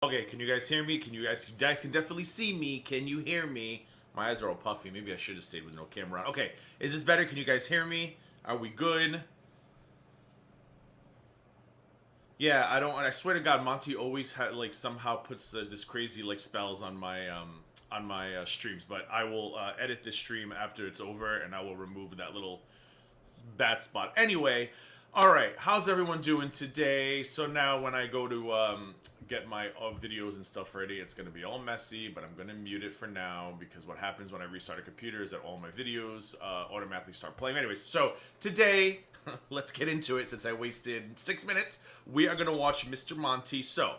Okay, can you guys hear me? You guys can definitely see me. Can you hear me? My eyes are all puffy. Maybe I should have stayed with no camera on. Okay, is this better? Can you guys hear me? Are we good? Yeah, I don't. I swear to God, Monty always had like somehow puts this crazy like spells on my streams. But I will edit this stream after it's over, and I will remove that little bad spot. Anyway, all right. How's everyone doing today? So now when I go to get my videos and stuff ready, it's gonna be all messy. But I'm gonna mute it for now because what happens when I restart a computer is that all my videos automatically start playing. Anyways, so today. Let's get into it since I wasted 6 minutes. We are going to watch Mr. Monty. So,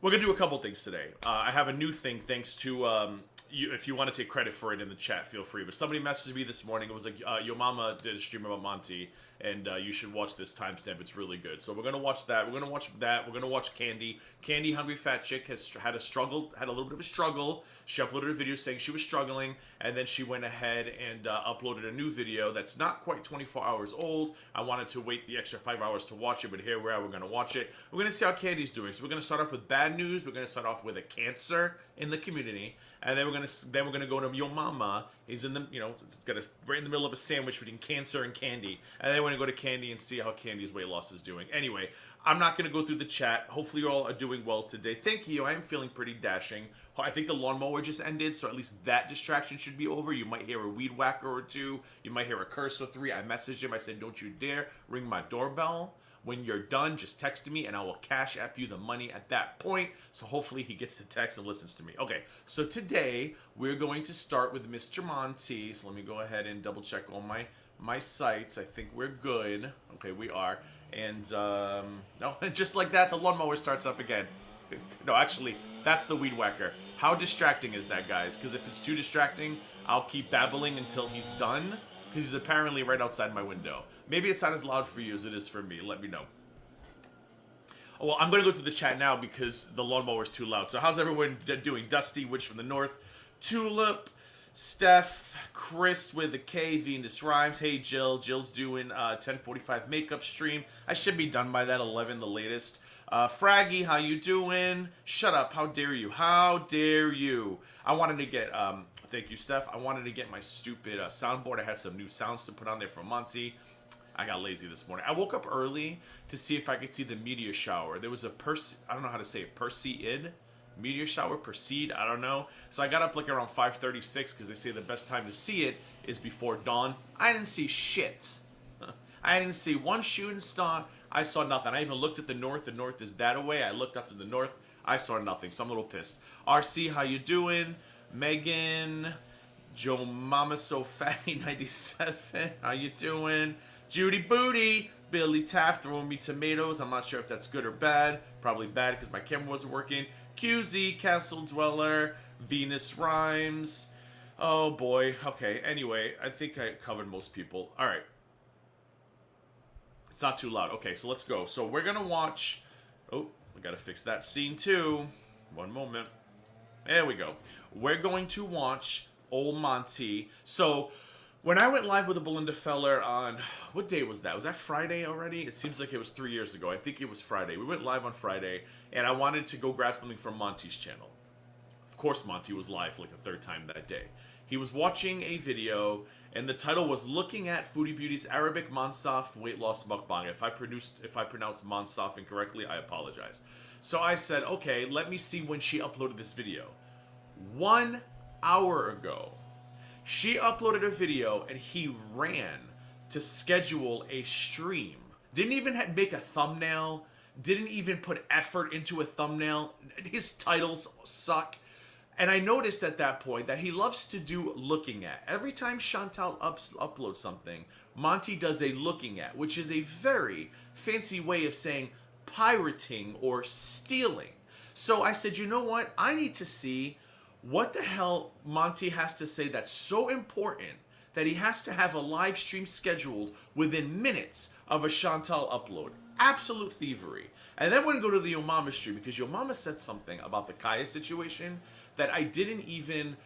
we're going to do a couple things today. I have a new thing thanks to, if you want to take credit for it in the chat, feel free. But somebody messaged me this morning. It was like, your mama did a stream about Monty, and you should watch this timestamp. It's really good. So we're going to watch that. We're going to watch that. We're going to watch Candy. Candy, Hungry Fat Chick, had a little bit of a struggle. She uploaded a video saying she was struggling, and then she went ahead and uploaded a new video that's not quite 24 hours old. I wanted to wait the extra 5 hours to watch it, but here we are. We're going to watch it. We're going to see how Candy's doing. So we're going to start off with bad news. We're going to start off with a cancer in the community, and then we're going to go to Yo Mama. He's in the, right in the middle of a sandwich between cancer and Candy, and then we're going to go to Candy and see how Candy's weight loss is doing. Anyway, I'm not going to go through the chat. Hopefully you all are doing well today. Thank you. I am feeling pretty dashing. I think the lawnmower just ended, so at least that distraction should be over. You might hear a weed whacker or two. You might hear a curse or three. I messaged him. I said, don't you dare ring my doorbell. When you're done, just text me, and I will cash app you the money at that point. So hopefully he gets the text and listens to me. Okay, so today we're going to start with Mr. Monty. So let me go ahead and double check all my sites. I think we're good. Okay, we are. And, no, just like that, the lawnmower starts up again. No, actually, that's the weed whacker. How distracting is that, guys? Because if it's too distracting, I'll keep babbling until he's done. Because he's apparently right outside my window. Maybe it's not as loud for you as it is for me. Let me know. Oh, well, I'm going to go to the chat now because the lawnmower is too loud. So how's everyone doing? Dusty, Witch from the North, Tulip, Steph, Chris with a K, Venus Rhymes. Hey, Jill. Jill's doing 10:45 makeup stream. I should be done by that, 11 the latest. Fraggy, how you doing? Shut up. How dare you? How dare you? I wanted to get, thank you, Steph. I wanted to get my stupid soundboard. I had some new sounds to put on there for Monty. I got lazy this morning. I woke up early to see if I could see the meteor shower. There was a I don't know how to say it, Perseid meteor shower, Perseid, I don't know. So I got up like around 5:36 because they say the best time to see it is before dawn. I didn't see shit. I didn't see one shooting star. I saw nothing. I even looked at the north. The north is that away. I looked up to the north. I saw nothing. So I'm a little pissed. RC, how you doing? Megan, Joe Mama So Fatty 97. How you doing? Judy Booty, Billy Taft throwing me tomatoes. I'm not sure if that's good or bad. Probably bad because my camera wasn't working. QZ, Castle Dweller, Venus Rhymes. Oh boy. Okay. Anyway, I think I covered most people. All right. It's not too loud. Okay, so let's go. So we're going to watch... Oh, we got to fix that scene too. One moment. There we go. We're going to watch Old Monty. So when I went live with the Belinda Feller on... What day was that? Was that Friday already? It seems like it was 3 years ago. I think it was Friday. We went live on Friday, and I wanted to go grab something from Monty's channel. Of course, Monty was live for like the third time that day. He was watching a video, and the title was "Looking at Foodie Beauty's Arabic Monsaf Weight Loss Mukbang." If I pronounced Monsaf incorrectly, I apologize. So I said, okay, let me see when she uploaded this video. 1 hour ago, she uploaded a video, and he ran to schedule a stream. Didn't even make a thumbnail. Didn't even put effort into a thumbnail. His titles suck. And I noticed at that point that he loves to do looking at. Every time Chantal uploads something, Monty does a looking at, which is a very fancy way of saying pirating or stealing. So I said, you know what? I need to see what the hell Monty has to say that's so important that he has to have a live stream scheduled within minutes of a Chantal upload. Absolute thievery. And then we're going to go to the Yo Mama stream because Yo Mama said something about the Kaya situation that I didn't even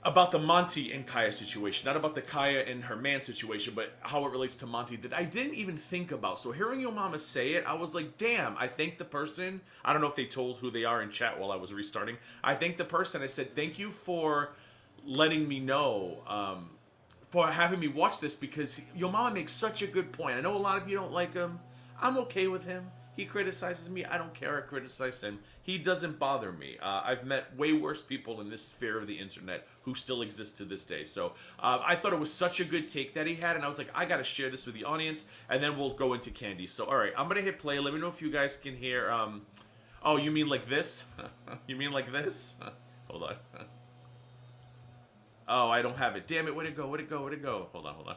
about the Monty and Kaya situation, not about the Kaya and her man situation, but how it relates to Monty that I didn't even think about. So hearing your mama say it, I was like, damn, I thank the person. I don't know if they told who they are in chat while I was restarting. I thank the person. I said, thank you for letting me know, for having me watch this, because your mama makes such a good point. I know a lot of you don't like him. I'm okay with him. He criticizes me. I don't care. I criticize him. He doesn't bother me. I've met way worse people in this sphere of the internet who still exist to this day. So I thought it was such a good take that he had, and I was like, I gotta share this with the audience, and then we'll go into Candy. So all right, I'm gonna hit play. Let me know if you guys can hear. Oh, you mean like this? You mean like this? Hold on. Oh, I don't have it. Damn it! Where'd it go? Where'd it go? Where'd it go? Hold on, hold on.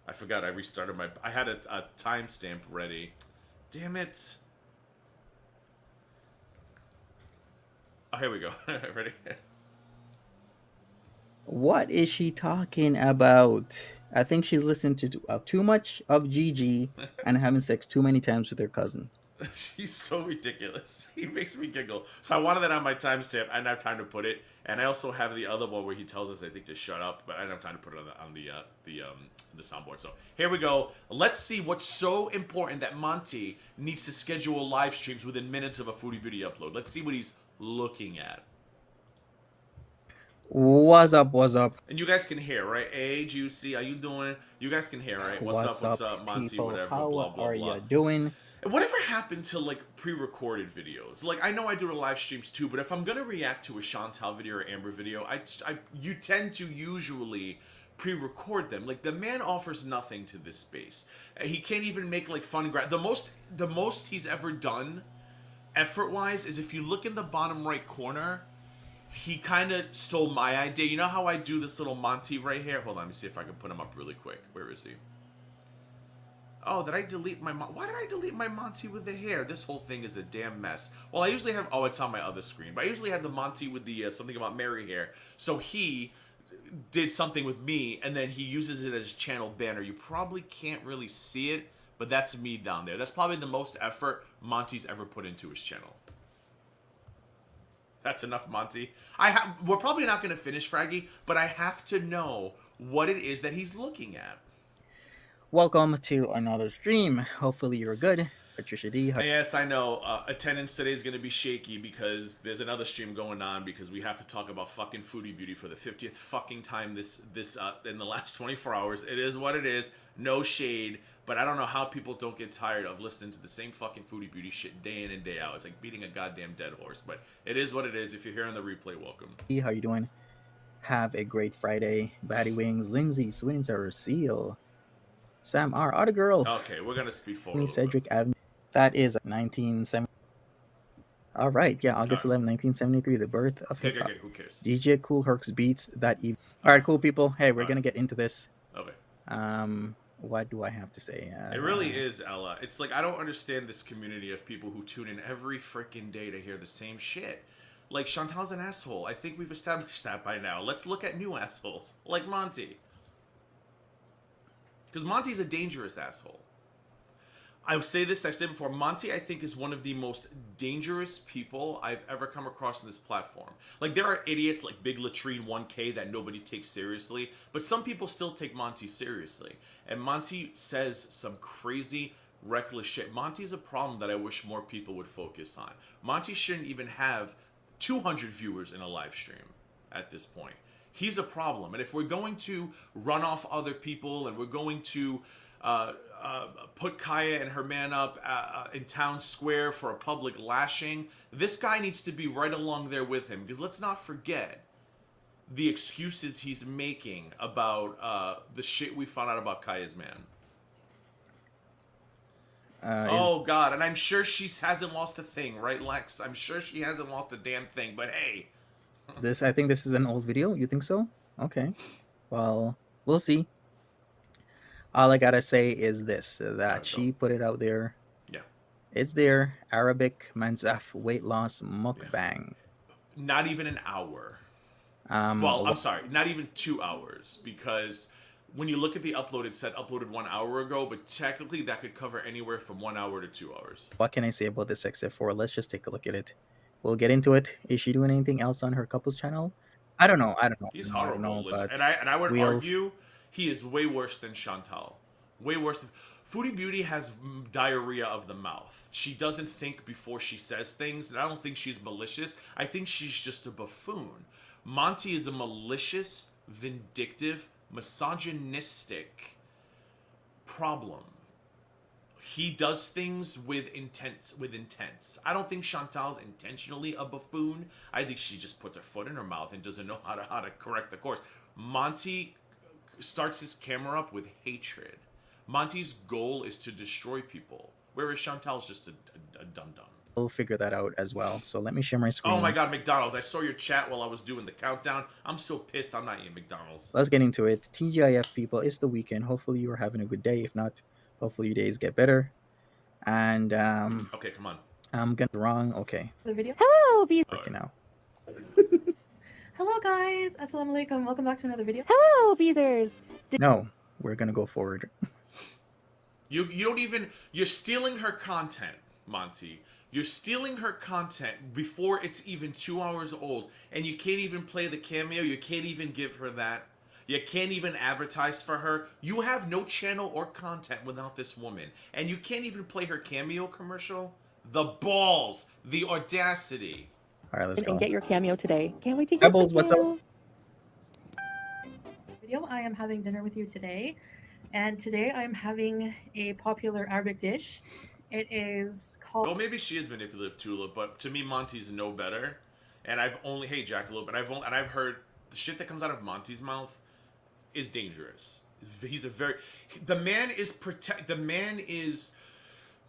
I forgot. I restarted my. I had a timestamp ready. Damn it. Oh, here we go. Ready? What is she talking about? I think she's listening to too much of Gigi and having sex too many times with her cousin. He's so ridiculous. He makes me giggle. So I wanted that on my timestamp. I didn't have time to put it, and I also have the other one where he tells us, I think, to shut up, but I didn't have time to put it on the soundboard. So here we go. Let's see what's so important that Monty needs to schedule live streams within minutes of a Foodie Beauty upload. Let's see what he's looking at. What's up? What's up? And you guys can hear, right? Hey, Juicy, how you doing? You guys can hear, right? What's up, Monty? People? Whatever, How blah blah are blah. you doing? And whatever happened to like pre-recorded videos? Like I know I do the live streams too, but if I'm gonna react to a Chantal video or Amber video, you tend to usually pre-record them. Like the man offers nothing to this space. He can't even make like fun the most he's ever done, effort-wise, is if you look in the bottom right corner. He kind of stole my idea. You know how I do this little Monty right here? Hold on, let me see if I can put him up really quick. Where is he? Oh, did I delete my... Why did I delete my Monty with the hair? This whole thing is a damn mess. Well, I usually have... Oh, it's on my other screen. But I usually have the Monty with the something about Mary hair. So he did something with me, and then he uses it as his channel banner. You probably can't really see it, but that's me down there. That's probably the most effort Monty's ever put into his channel. That's enough, Monty. We're probably not going to finish Fraggy, but I have to know what it is that he's looking at. Welcome to another stream. Hopefully you're good. Patricia D. Yes, I know. Attendance today is going to be shaky because there's another stream going on because we have to talk about fucking Foodie Beauty for the 50th fucking time this in the last 24 hours. It is what it is. No shade. But I don't know how people don't get tired of listening to the same fucking Foodie Beauty shit day in and day out. It's like beating a goddamn dead horse. But it is what it is. If you're here on the replay, welcome. How you doing? Have a great Friday. Batty Wings, Lindsay, Swinzer, Seal, Sam R. Otter Girl. Okay, we're going to speed forward. Cedric Avenue. That is 1970. All right, yeah, August 11, 1973, the birth of hip hop. Who cares? DJ Kool Herc's beats that evening. All right, cool people. Hey, we're gonna get into this. Okay. What do I have to say? It really is, Ella. It's like I don't understand this community of people who tune in every freaking day to hear the same shit. Like Chantal's an asshole. I think we've established that by now. Let's look at new assholes, like Monty. Because Monty's a dangerous asshole. I've said before, Monty, I think, is one of the most dangerous people I've ever come across on this platform. Like, there are idiots like Big Latrine 1K that nobody takes seriously, but some people still take Monty seriously. And Monty says some crazy, reckless shit. Monty's a problem that I wish more people would focus on. Monty shouldn't even have 200 viewers in a live stream at this point. He's a problem. And if we're going to run off other people and we're going to... put Kaya and her man up in town square for a public lashing. This guy needs to be right along there with him, because let's not forget the excuses he's making about the shit we found out about Kaya's man. Oh God, and I'm sure she hasn't lost a thing, right, Lex? I'm sure she hasn't lost a damn thing, but hey. I think this is an old video. You think so? Okay. Well, we'll see. All I gotta say is this: that she put it out there. Yeah. It's there. Arabic Manzaf weight loss mukbang. Yeah. Not even an hour. Well, I'm sorry, not even 2 hours, because when you look at the upload, it said uploaded 1 hour ago, but technically that could cover anywhere from 1 hour to 2 hours. What can I say about this XF4? Let's just take a look at it. We'll get into it. Is she doing anything else on her couples channel? I don't know. I don't know. He's I don't know. horrible, But and I would we'll. argue he is way worse than Chantal. Way worse. Foodie Beauty has diarrhea of the mouth. She doesn't think before she says things, and I don't think she's malicious. I think she's just a buffoon. Monty is a malicious, vindictive, misogynistic problem. He does things with intent. I don't think Chantal's intentionally a buffoon. I think she just puts her foot in her mouth and doesn't know how to correct the course. Monty starts his camera up with hatred. Monty's goal is to destroy people, whereas Chantal's just a dum-dum. We'll figure that out as well. So let me share my screen. Oh my god, McDonald's. I saw your chat while I was doing the countdown. I'm so pissed I'm not eating McDonald's. Let's get into it. TGIF people, it's the weekend. Hopefully you are having a good day. If not, hopefully your days get better. And okay, come on. I'm gonna wrong. Okay. The video. Hello, Working out. Hello guys. Assalamu alaikum. Welcome back to another video. Hello, Beezers. No, we're gonna go forward. You don't even, you're stealing her content, Monty. You're stealing her content before it's even 2 hours old, and you can't even play the cameo. You can't even give her that. You can't even advertise for her. You have no channel or content without this woman, and you can't even play her cameo commercial. The balls, the audacity. All right, let's go. And get your cameo today. Can't wait to get Pebbles, what's up? Video. I am having dinner with you today, and today I am having a popular Arabic dish. It is called. Well, maybe she is manipulative, Tulip, but to me, Monty's no better. And I've only, hey Jackalope, and I've heard the shit that comes out of Monty's mouth is dangerous. He's a very, the man is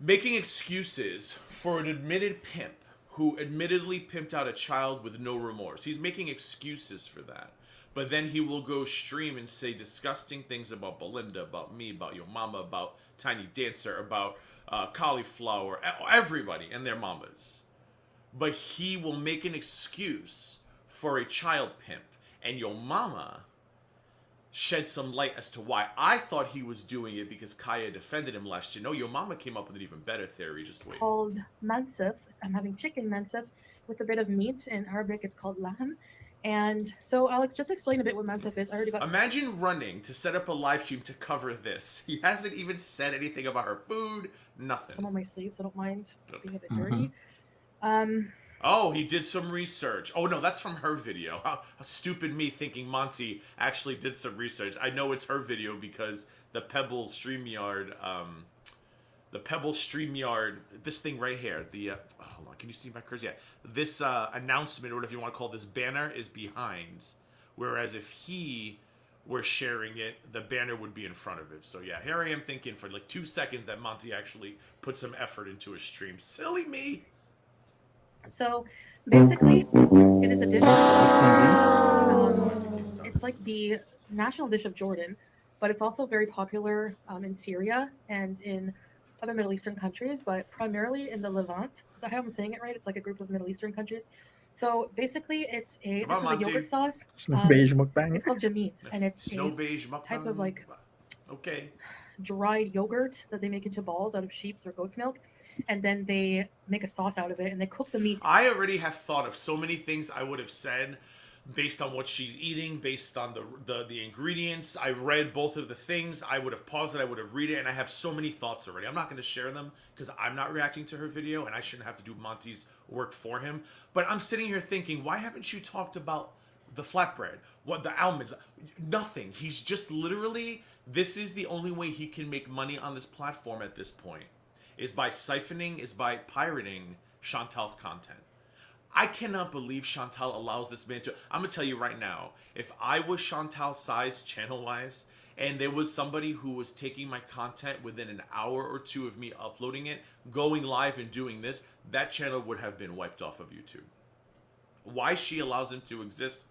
making excuses for an admitted pimp who admittedly pimped out a child with no remorse. He's making excuses for that. But then he will go stream and say disgusting things about Belinda, about me, about your mama, about Tiny Dancer, about cauliflower, everybody and their mamas. But he will make an excuse for a child pimp. And your mama shed some light as to why. I thought he was doing it because Kaya defended him last year. No, your mama came up with an even better theory. Just wait. Called mansif. I'm having chicken mansif with a bit of meat. In Arabic, it's called lahm. And so, Alex, just explain a bit what mansif is. I already got. Imagine running to set up a live stream to cover this. He hasn't even said anything about her food. Nothing. Some on my sleeves, so I don't mind being a bit Mm-hmm. dirty. Oh, he did some research. Oh no, that's from her video. How stupid me thinking Monty actually did some research. I know it's her video because the Pebble StreamYard, this thing right here, hold on, can you see my cursor? Yeah, this announcement, or whatever you want to call this banner, is behind. Whereas if he were sharing it, the banner would be in front of it. So yeah, here I am thinking for like 2 seconds that Monty actually put some effort into his stream. Silly me. So basically, it is a dish. It's like the national dish of Jordan, but it's also very popular in Syria and in other Middle Eastern countries, but primarily in the Levant. Is that how I'm saying it right? It's like a group of Middle Eastern countries. So basically, this is a yogurt sauce. Snow beige mukbang. It's called jamit, and it's Snow beige mukbang. type of like okay dried yogurt that they make into balls out of sheep's or goat's milk. And then they make a sauce out of it and they cook the meat. I already have thought of so many things I would have said based on what she's eating, based on the ingredients. I read both of the things. I would have paused it, I would have read it, and I have so many thoughts already. I'm not going to share them because I'm not reacting to her video and I shouldn't have to do Monty's work for him. But I'm sitting here thinking, why haven't you talked about the flatbread? What, the almonds? Nothing. He's just literally, this is the only way he can make money on this platform at this point. Is by pirating Chantal's content. I cannot believe Chantal allows this man to. I'm gonna tell you right now, if I was Chantal's size channel-wise, and there was somebody who was taking my content within an hour or two of me uploading it, going live and doing this, that channel would have been wiped off of YouTube. Why she allows him to exist,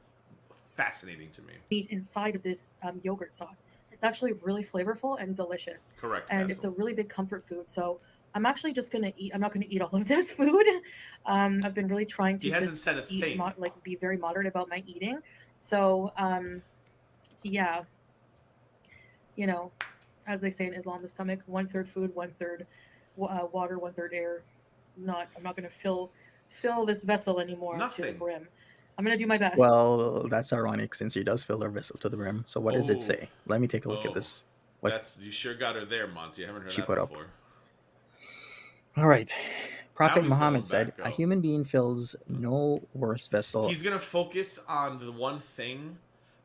fascinating to me. Meat inside of this yogurt sauce. It's actually really flavorful and delicious. Correct. And Castle. it's a really big comfort food. So I'm actually just gonna eat. I'm not gonna eat all of this food. I've been really trying to. He hasn't said a eat, thing. be very moderate about my eating. So yeah, you know, as they say in Islam, the stomach 1/3 food, 1/3 water, 1/3 air. I'm not gonna fill this vessel anymore to the Nothing. brim. I'm gonna do my best. Well, that's ironic since she does fill her vessel to the brim. So what does it Oh. say? Let me take a look at Oh. this. What That's you sure got her there, Monty. I haven't heard she that put up. before. All right. Prophet he's Muhammad going said, back "A up. human being fills no worse vessel." He's gonna focus on the one thing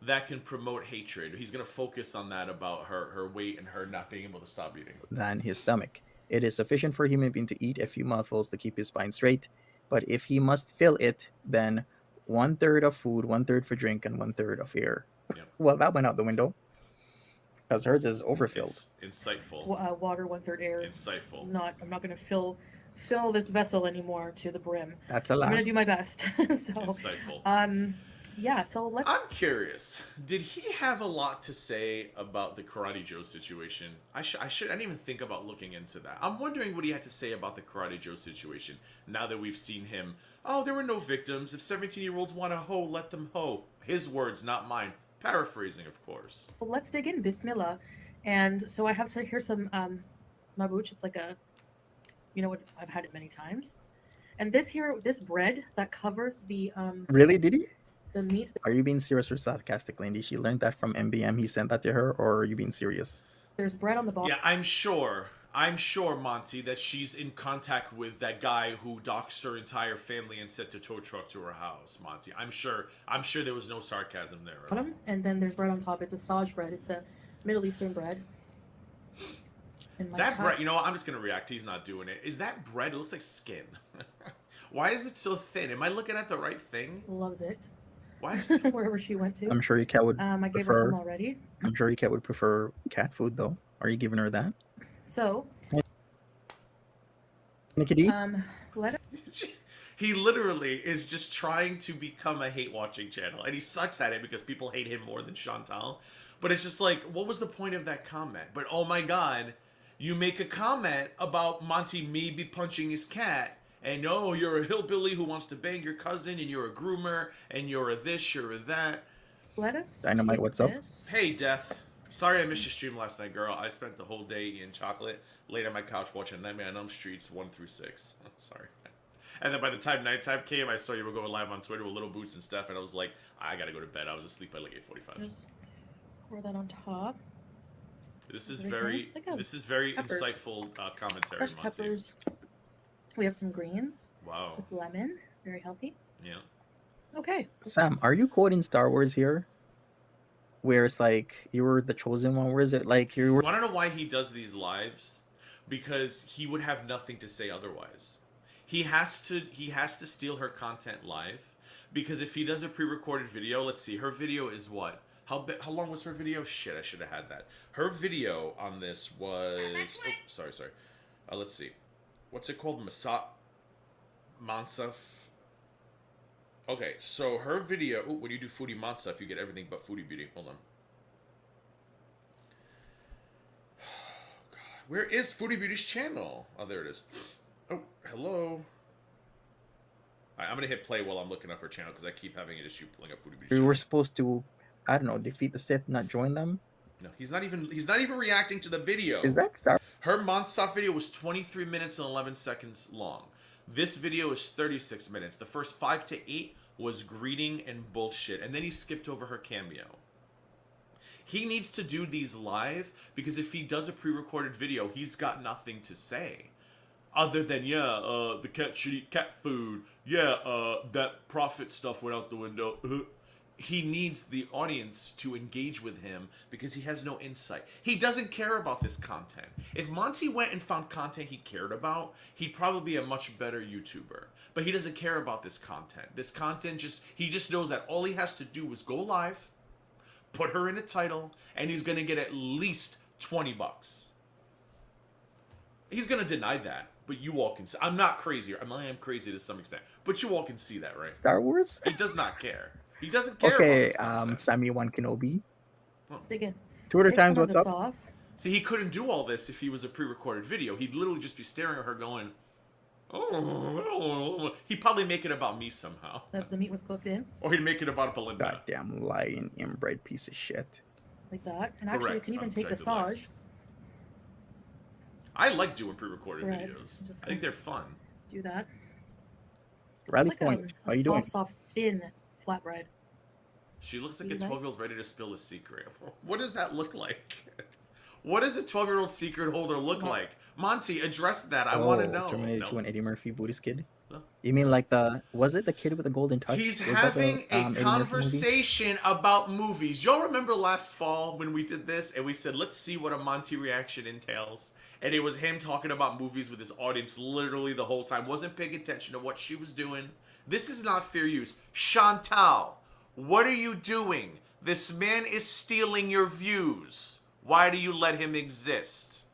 that can promote hatred. He's gonna focus on that about her weight and her not being able to stop eating. Than his stomach. It is sufficient for a human being to eat a few mouthfuls to keep his spine straight, but if he must fill it, then 1/3 of food, 1/3 for drink, and 1/3 of air. Yep. Well, that went out the window because hers is overfilled. It's insightful. Water 1/3 air. Insightful. I'm not gonna fill this vessel anymore to the brim. That's a I'm lot. gonna do my best. So, Insightful. Yeah. So let's. I'm curious. Did he have a lot to say about the Karate Joe situation? I didn't even think about looking into that. I'm wondering what he had to say about the Karate Joe situation now that we've seen him. Oh, there were no victims. If 17-year-olds want to hoe, let them hoe. His words, not mine. Paraphrasing, of course. Well, let's dig in. Bismillah. And so I have here's some mabuch. It's like a, you know what? I've had it many times. And this bread that covers the Really? Did he? the meat. Are you being serious or sarcastic, Lindy? She learned that from MBM. He sent that to her, or are you being serious? There's bread on the bottom. Yeah, I'm sure, Monty, that she's in contact with that guy who doxed her entire family and sent a tow truck to her house, Monty. I'm sure there was no sarcasm there. Bottom, and then there's bread on top. It's a Saj bread. It's a Middle Eastern bread. And That bread, you know what? I'm just going to react. He's not doing it. Is that bread? It looks like skin. Why is it so thin? Am I looking at the right thing? Loves it. Why? Wherever she went to. I'm sure your cat would I gave her prefer. some already. I'm sure your cat would prefer cat food, though. Are you giving her that? So, Nikki D? let us. He literally is just trying to become a hate-watching channel, and he sucks at it because people hate him more than Chantal. But it's just like, what was the point of that comment? But oh my god, you make a comment about Monty maybe punching his cat, and oh, you're a hillbilly who wants to bang your cousin, and you're a groomer, and you're a this, you're a that. Let us. Dynamite, what's up? Hey, Death. Sorry I missed your stream last night, girl. I spent the whole day eating chocolate, laid on my couch watching Nightmare on Elm Streets 1 through 6. Sorry. And then by the time nighttime came, I saw you were going live on Twitter with Little Boots and stuff, and I was like, I gotta go to bed. I was asleep by like 8:45. Just pour that on top. This is very peppers. insightful commentary, Fresh Monty. peppers. We have some greens Wow. with lemon. Very healthy. Yeah. Okay. Sam, are you quoting Star Wars here? Where it's like you were the chosen one? Where is it like you were? Want to know why he does these lives? Because he would have nothing to say otherwise. He has to steal her content live, because if he does a pre-recorded video, let's see, her video is what? How long was her video? Shit, I should have had that. Her video on this was... Oh, sorry. Let's see. What's it called? Mansaf. Okay, so her video... Oh, when you do Foodie Mansaf, you get everything but Foodie Beauty. Hold on. God, where is Foodie Beauty's channel? Oh, there it is. Oh, hello. I'm going to hit play while I'm looking up her channel, because I keep having an issue pulling up Foodie Beauty's We channel. were supposed to, I don't know, defeat the Sith, not join them. No, he's not even reacting to the video. Is that Star? Her Monstop video was 23 minutes and 11 seconds long. This video is 36 minutes. The first 5 to 8 was greeting and bullshit, and then he skipped over her cameo. He needs to do these live, because if he does a pre-recorded video, he's got nothing to say. Other than, the cat should eat cat food. That profit stuff went out the window. He needs the audience to engage with him because he has no insight. He doesn't care about this content. If Monty went and found content he cared about, he'd probably be a much better YouTuber. But he doesn't care about this content. This content he just knows that all he has to do is go live, put her in a title, and he's going to get at least $20. He's going to deny that, but you all can see. I'm not crazy. I am crazy to some extent, but you all can see that, right? Star Wars? He does not care. He doesn't care Okay, about this Sammy One Kenobi. Let's dig in. Twitter Take times, some of what's the up? Sauce. See, he couldn't do all this if he was a pre-recorded video. He'd literally just be staring at her going, oh. He'd probably make it about me somehow. The meat was cooked in Or he'd make it about Belinda. Goddamn lying inbred piece of shit. like that. And actually, you Correct. can even I'm take the trying to Saj. I like doing pre-recorded Right. videos. Just I think they're fun. Do that. Rally It's like Point, how you doing? soft, thin flatbread. She looks like a You like? 12-year-old ready to spill a secret. What does that look like? What does a 12-year-old secret holder look like? Monty, address that. I want to know. Terminator 2 No. and Eddie Murphy Buddhist kid. No. You mean like was it the kid with the golden touch? He's Was that having the, a Eddie Murphy movie? conversation about movies. Y'all remember last fall when we did this and we said, let's see what a Monty reaction entails? And it was him talking about movies with his audience literally the whole time. Wasn't paying attention to what she was doing. This is not fair use. Chantal, what are you doing? This man is stealing your views. Why do you let him exist?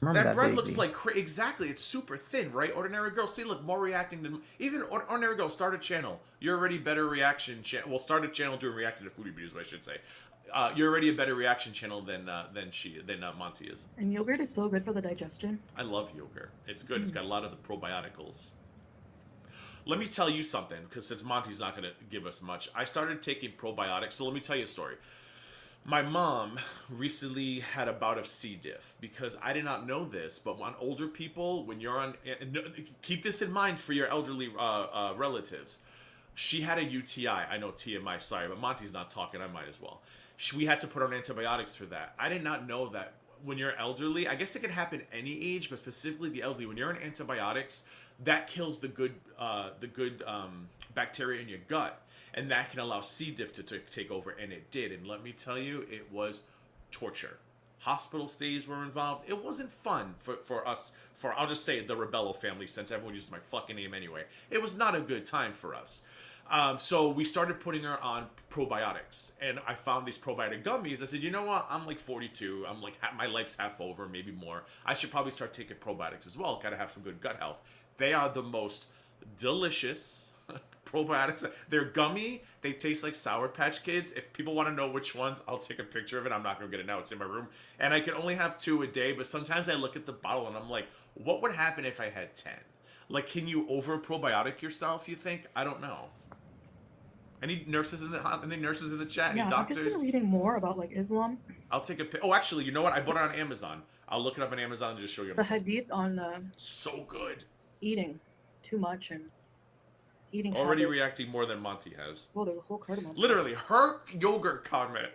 Remember That bread vaguely. looks like exactly. It's super thin, right? Ordinary Girl. See, look, more reacting than even Ordinary Girl. Start a channel. You're already better reaction channel. Well, start a channel doing reacting to Foodie Beauty is what I should say. You're already a better reaction channel than Monty is. And yogurt is so good for the digestion. I love yogurt. It's good. It's got a lot of the probioticals. Let me tell you something, because since Monty's not going to give us much, I started taking probiotics. So let me tell you a story. My mom recently had a bout of C. diff because I did not know this, but on older people, when you're on, keep this in mind for your elderly relatives. She had a UTI. I know TMI, sorry, but Monty's not talking. I might as well. We had to put on antibiotics for that. I did not know that when you're elderly, I guess it could happen any age, but specifically the elderly, when you're on antibiotics, that kills the good bacteria in your gut. And that can allow C. diff to take over, and it did. And let me tell you, it was torture. Hospital stays were involved. It wasn't fun for us, I'll just say the Rebello family, since everyone uses my fucking name anyway. It was not a good time for us. So we started putting her on probiotics, and I found these probiotic gummies. I said, you know what? I'm like 42. I'm like, my life's half over, maybe more. I should probably start taking probiotics as well. Gotta have some good gut health. They are the most delicious probiotics. They're gummy. They taste like Sour Patch Kids. If people want to know which ones, I'll take a picture of it. I'm not going to get it now. It's in my room. And I can only have 2 a day, but sometimes I look at the bottle and I'm like, what would happen if I had 10? Like, can you over probiotic yourself, you think? I don't know. Any nurses in the chat? Any Yeah, doctors? I've just been reading more about like Islam. I'll take a pic. Oh, actually, you know what? I bought it on Amazon. I'll look it up on Amazon and just show you. The hadith on So good. eating too much and eating Already habits. reacting more than Monty has. Well, there's a whole cardamom. Literally, her yogurt comment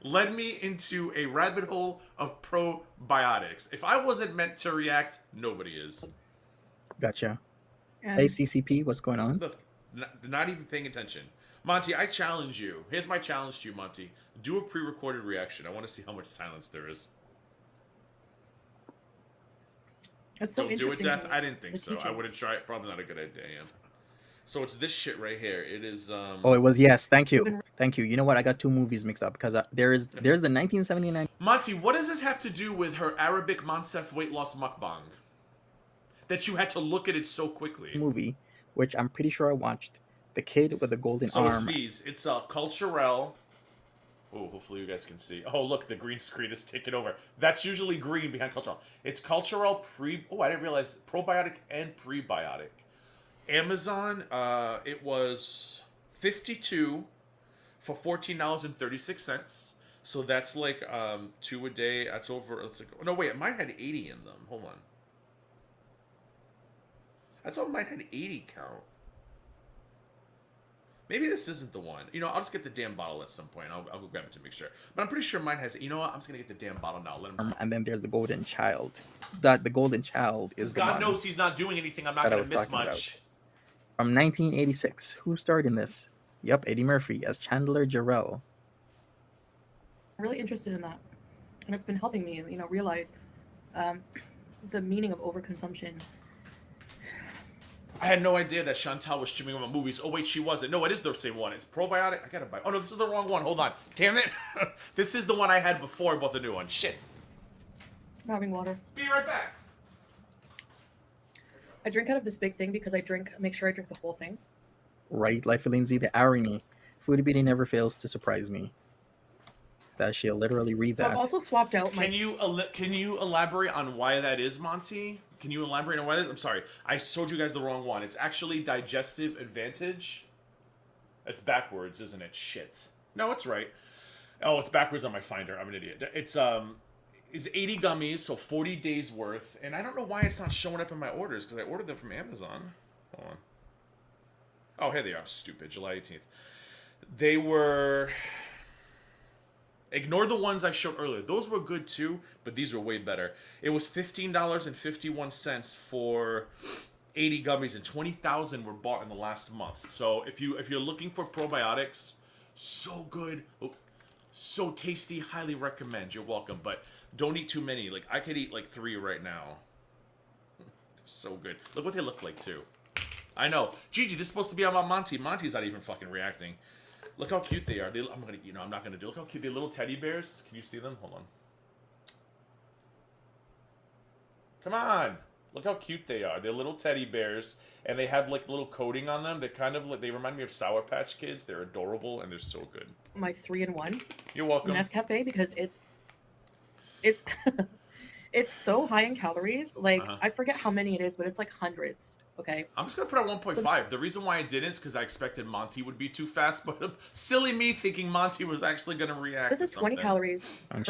led me into a rabbit hole of probiotics. If I wasn't meant to react, nobody is. Gotcha. And Hey, CCP, what's going on? Look, not even paying attention. Monty, I challenge you. Here's my challenge to you, Monty. Do a pre-recorded reaction. I want to see how much silence there is. it's so Don't do it, interesting Death? to me, I didn't think the so. I teachings. wouldn't try it. Probably not a good idea, yeah. So it's this shit right here. It is, Oh, it was, yes. Thank you. Even- Thank you. You know what? I got 2 movies mixed up because there's the 1979 Monty, what does this have to do with her Arabic Monsef weight loss mukbang? That you had to look at it so quickly. movie, which I'm pretty sure I watched. The kid with the golden So it's arm. these. It's Culturel. Oh, hopefully you guys can see. Oh, look, the green screen is taking over. That's usually green behind Culturel. It's Culturel Oh, I didn't realize probiotic and prebiotic. Amazon. It was $52 for $14.36. So that's like 2 a day. That's over. It's like, no, wait, mine had 80 in them. Hold on. I thought mine had 80 count. Maybe this isn't the one. You know, I'll just get the damn bottle at some point. I'll go grab it to make sure. But I'm pretty sure mine has. You know what? I'm just gonna get the damn bottle now. Let him. And then there's the golden child. The golden child is the God one knows he's not doing anything. I'm not that I gonna was miss talking about. much. From 1986. Who starred in this? Yep, Eddie Murphy as Chandler Jarrell. I'm really interested in that, and it's been helping me, realize the meaning of overconsumption. I had no idea that Chantal was streaming about movies. Oh wait, she wasn't. No, it is the same one. It's probiotic. I gotta buy. Oh no, this is the wrong one. Hold on. Damn it. This is the one I had before I bought the new one. Shit. I'm having water. Be right back. I drink out of this big thing because make sure I drink the whole thing. Right, Life of Lindsay, the irony. Foodie Beauty never fails to surprise me. That she'll literally read So that. I've also swapped out my. Can you elaborate on why that is, Monty? Can you elaborate on why that is? I'm sorry. I showed you guys the wrong one. It's actually Digestive Advantage. It's backwards, isn't it? Shit. No, it's right. Oh, it's backwards on my finder. I'm an idiot. It's 80 gummies, so 40 days worth. And I don't know why it's not showing up in my orders, because I ordered them from Amazon. Hold on. Oh, here they are. Stupid. July 18th. They were. Ignore the ones I showed earlier. Those were good too, but these were way better. It was $15.51 for 80 gummies, and 20,000 were bought in the last month. So if you're looking for probiotics, so good, so tasty, highly recommend. You're welcome, but don't eat too many. Like I could eat like 3 right now. So good. Look what they look like too. I know, Gigi. This is supposed to be about Monty. Monty's not even fucking reacting. Look how cute they are. I'm not gonna do. Look how cute. They're little teddy bears. Can you see them? Hold on. Come on. Look how cute they are. They're little teddy bears, and they have like little coating on them. They're kind of like, they remind me of Sour Patch Kids. They're adorable and they're so good. My 3-in-1 You're welcome. Nescafe, because it's it's so high in calories. Like I forget how many it is, but it's like hundreds. Okay. I'm just gonna put it at 1.5. The reason why I didn't is because I expected Monty would be too fast, but silly me thinking Monty was actually gonna react. This is 20 calories per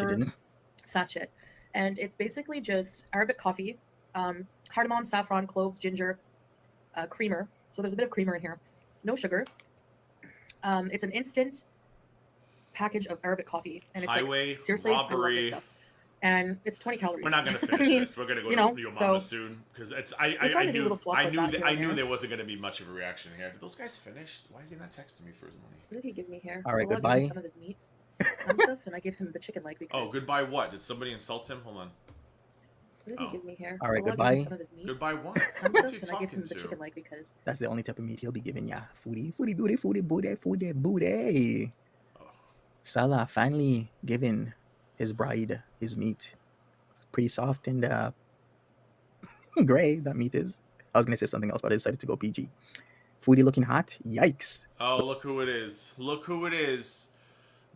sachet, and it's basically just Arabic coffee, cardamom, saffron, cloves, ginger, creamer. So there's a bit of creamer in here. No sugar. It's an instant package of Arabic coffee, and it's highway like, seriously, robbery. I love this stuff. And it's 20 calories. We're not gonna finish this. We're gonna go to your mama soon because it's. I knew there wasn't gonna be much of a reaction here. Did those guys finish? Why is he not texting me for his money? What did he give me here? All right, goodbye. Some of his meat and stuff, and I gave him the chicken leg because. Oh, goodbye. What? Did somebody insult him? Hold on. What did he give me here? All right, goodbye. Some of his meat. Goodbye. What? What's he talking to? The chicken leg because. That's the only type of meat he'll be giving ya. Foodie beauty. Oh. Salah finally giving his bride his meat. It's pretty soft and gray, that meat is. I was going to say something else, but I decided to go PG. Foodie looking hot? Yikes. Oh, look who it is. Look who it is.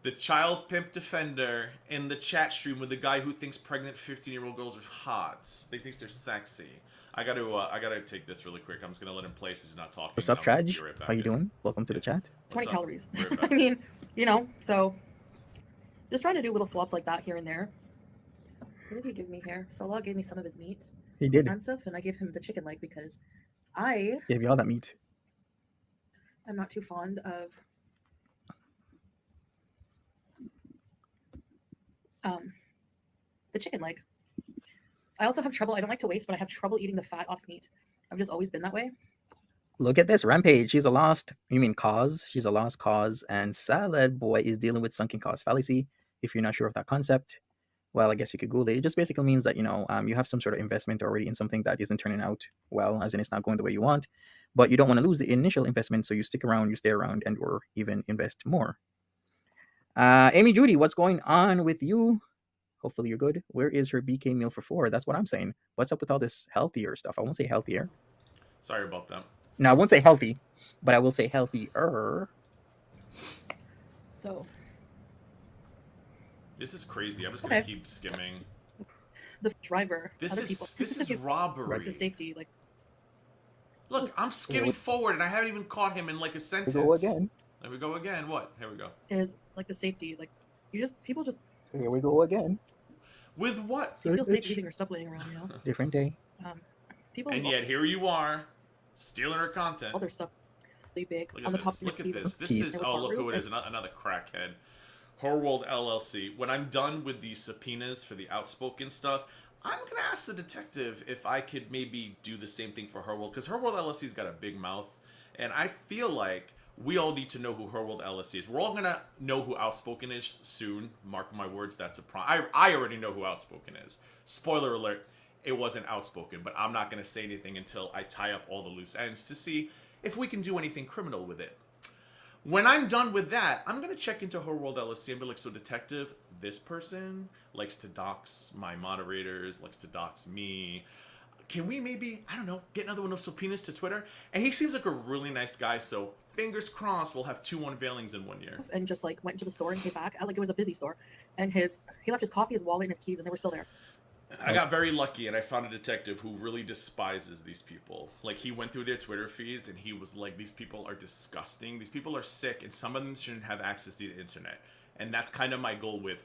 The child pimp defender in the chat stream with the guy who thinks pregnant 15-year-old girls are hot. They think they're sexy. I gotta take this really quick. I'm just gonna let him play since he's not talking. What's up, Traj? How you doing? Welcome to the chat. 20 calories. I mean, so just trying to do little swaps like that here and there. What did he give me here? Salah gave me some of his meat. He did. And stuff, and I gave him the chicken leg because I gave you all that meat. I'm not too fond of the chicken leg. I also have trouble. I don't like to waste, but I have trouble eating the fat off meat. I've just always been that way. Look at this Rampage. She's a lost. You mean cause? She's a lost cause, and Salad Boy is dealing with sunken cost fallacy. If you're not sure of that concept, well, I guess you could Google it. It just basically means that you have some sort of investment already in something that isn't turning out well, as in it's not going the way you want, but you don't want to lose the initial investment, so you stick around, you stay around, and or even invest more. Amy Judy, what's going on with you? Hopefully you're good. Where is her BK meal for 4? That's what I'm saying. What's up with all this healthier stuff? I won't say healthier. Sorry about that. No, I won't say healthy, but I will say healthier. So. This is crazy. I'm just gonna keep skimming. The driver. This is robbery. The safety, like. Look, I'm skimming forward, and I haven't even caught him in like a sentence. We go again. There we go again. What? Here we go. Is like the safety, like people just. Here we go again. With what? You feel safe leaving your stuff laying around, Different day. People. And yet here you are, stealing her content. All their stuff, really big look on the this. top. Look at this. This is look who it is. Another crackhead. Her World LLC. When I'm done with the subpoenas for the outspoken stuff, I'm gonna ask the detective if I could maybe do the same thing for Her World, because Her World LLC's got a big mouth, and I feel like we all need to know who Her World LLC is. We're all gonna know who Outspoken is soon. Mark my words, that's a I already know who Outspoken is. Spoiler alert, it wasn't Outspoken, but I'm not gonna say anything until I tie up all the loose ends to see if we can do anything criminal with it. When I'm done with that, I'm gonna check into Her World LLC and be like, so detective, this person likes to dox my moderators, likes to dox me. Can we maybe, I don't know, get another one of those subpoenas to Twitter? And he seems like a really nice guy, so fingers crossed we'll have 2 unveilings in 1 year. And just like went to the store and came back. Like it was a busy store. And he left his coffee, his wallet, and his keys, and they were still there. I got very lucky, and I found a detective who really despises these people. Like, he went through their Twitter feeds, and he was like, these people are disgusting. These people are sick, and some of them shouldn't have access to the internet. And that's kind of my goal with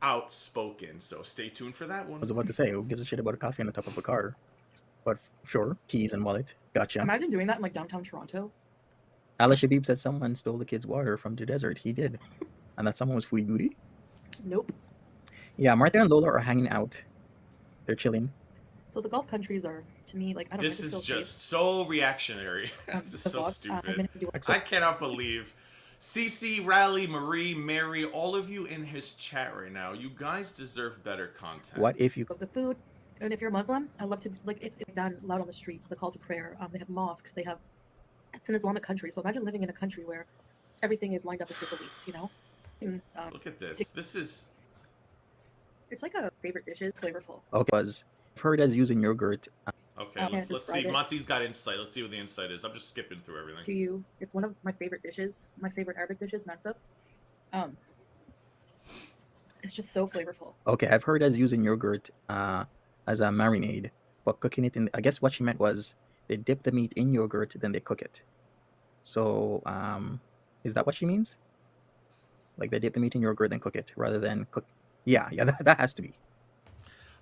Outspoken. So stay tuned for that one. I was about to say, who gives a shit about a coffee on the top of a car? But sure, keys and wallet. Gotcha. Imagine doing that in like downtown Toronto. Alicia Beeb said someone stole the kid's water from the desert. He did. And that someone was Foodie Beauty. Nope. Yeah, Martha and Lola are hanging out. They're chilling. So the Gulf countries are, to me, like, I don't know. This is just so reactionary. This is so stupid. I cannot believe CC, Rally, Marie, Mary, all of you in his chat right now. You guys deserve better content. What if you... The food, and if you're Muslim, I love to, like, it's done loud on the streets, the call to prayer. They have mosques, they have, it's an Islamic country. So imagine living in a country where everything is lined up with your beliefs, you know? And, look at this. This is... It's like a favorite dish. It's flavorful. Okay, was heard as using yogurt. Okay, let's see. Monty's got insight. Let's see what the insight is. I'm just skipping through everything. To you, it's one of my favorite dishes. My favorite Arabic dishes, matzah. It's just so flavorful. Okay, I've heard as using yogurt as a marinade, but cooking it in... I guess what she meant was they dip the meat in yogurt, then they cook it. So, is that what she means? Like they dip the meat in yogurt, then cook it, rather than cook... Yeah, that has to be.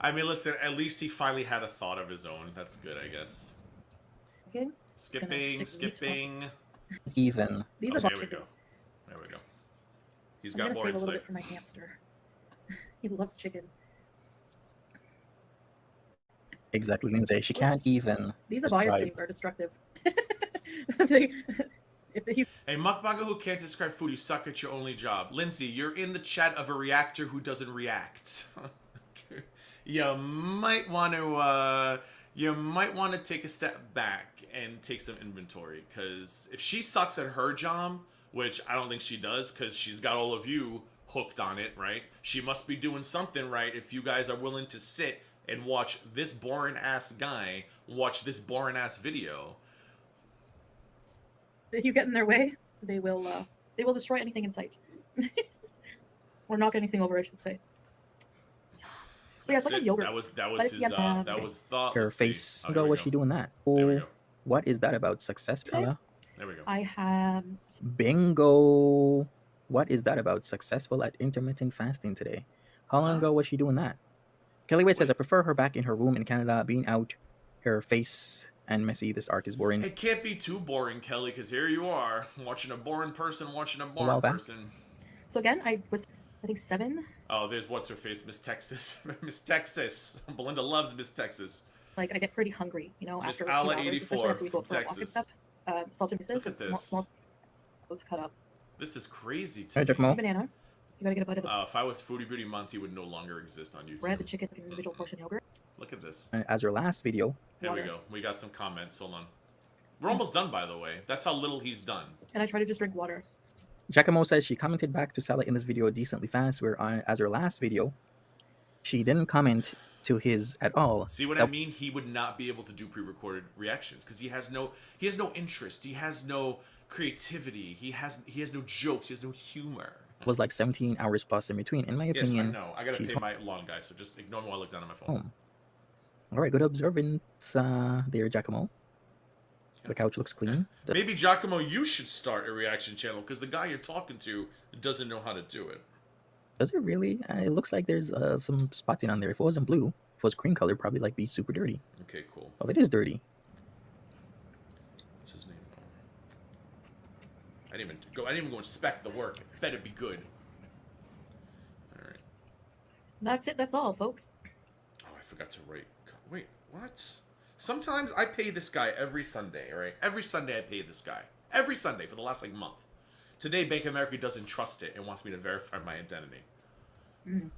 I mean, listen, at least he finally had a thought of his own. That's good, I guess. Okay. Skipping. Even. These are there we go. There we go. He's got more insight. I'm gonna save a little insight. bit for my hamster. He loves chicken. Exactly, Lindsay. She can't even. These bias things are destructive. Hey, Mukbanger who can't describe food, you suck at your only job. Lindsay, you're in the chat of a reactor who doesn't react. You might want to take a step back and take some inventory, because if she sucks at her job, which I don't think she does, because she's got all of you hooked on it, right? She must be doing something right if you guys are willing to sit and watch this boring ass guy watch this boring ass video. If you get in their way, they will destroy anything in sight, or knock anything over, I should say. So yeah, it's like a yogurt. That was thought. Her face. Go. What's she doing that? There we go. What is that about success, Bella? There we go. I have bingo. What is that about? Successful at intermittent fasting today. How long ago was she doing that? Kelly Wade says, I prefer her back in her room in Canada, being out, her face and messy. This arc is boring. It can't be too boring, Kelly, because here you are, watching a boring person, watching a boring person. So again, I was, I think 7. Oh, there's what's her face, Miss Texas. Miss Texas. Belinda loves Miss Texas. Like, I get pretty hungry, you know, Miss after Ala a few hours, 84 especially after we go from for a walk and Texas. stuff. Salted pieces, Look at this. small those cut up. This is crazy Hey, to me. Banana. You gotta get a bite of the If I was Foodie Beauty, Monty would no longer exist on YouTube. bread, the chicken, individual portion yogurt. Look at this. And as her last video. Here we go. We got some comments. Hold on. We're almost done, by the way. That's how little he's done. And I try to just drink water. Giacomo says she commented back to Salah in this video decently fast, where as her last video, she didn't comment to his at all. See what I mean? He would not be able to do pre-recorded reactions because he has no interest. He has no creativity. He has no jokes. He has no humor. It was like 17 hours plus in between. In my opinion, yes, I know. I gotta pay my lawn guy, so just ignore me while I look down at my phone. Home. All right, good observance there, Giacomo. The couch looks clean. Maybe, Giacomo, you should start a reaction channel because the guy you're talking to doesn't know how to do it. Does it really? It looks like there's some spotting on there. If it wasn't blue, if it was cream color, probably like be super dirty. Okay, cool. Oh, it is dirty. What's his name? I didn't even go inspect the work. It better be good. All right. That's it. That's all, folks. Oh, I forgot to write. Wait, what? Sometimes I pay this guy every Sunday, right? Every Sunday I pay this guy. Every Sunday for the last, like, month. Today, Bank of America doesn't trust it and wants me to verify my identity. Mm.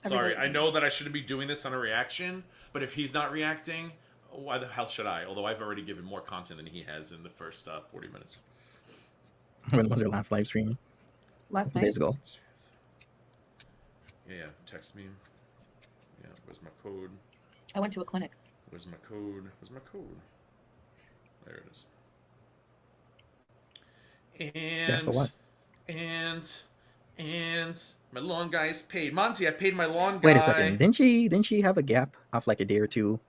Sorry, I know that I shouldn't be doing this on a reaction, but if he's not reacting, why the hell should I? Although I've already given more content than he has in the first 40 minutes. When was your last live stream? Last night. Days ago. Yeah, text me. Yeah, where's my code? I went to a clinic. Where's my code? Where's my code? There it is. And, yeah, for what? and my lawn guy is paid. Monty, I paid my lawn guy. Wait a second. Didn't she have a gap of like a day or two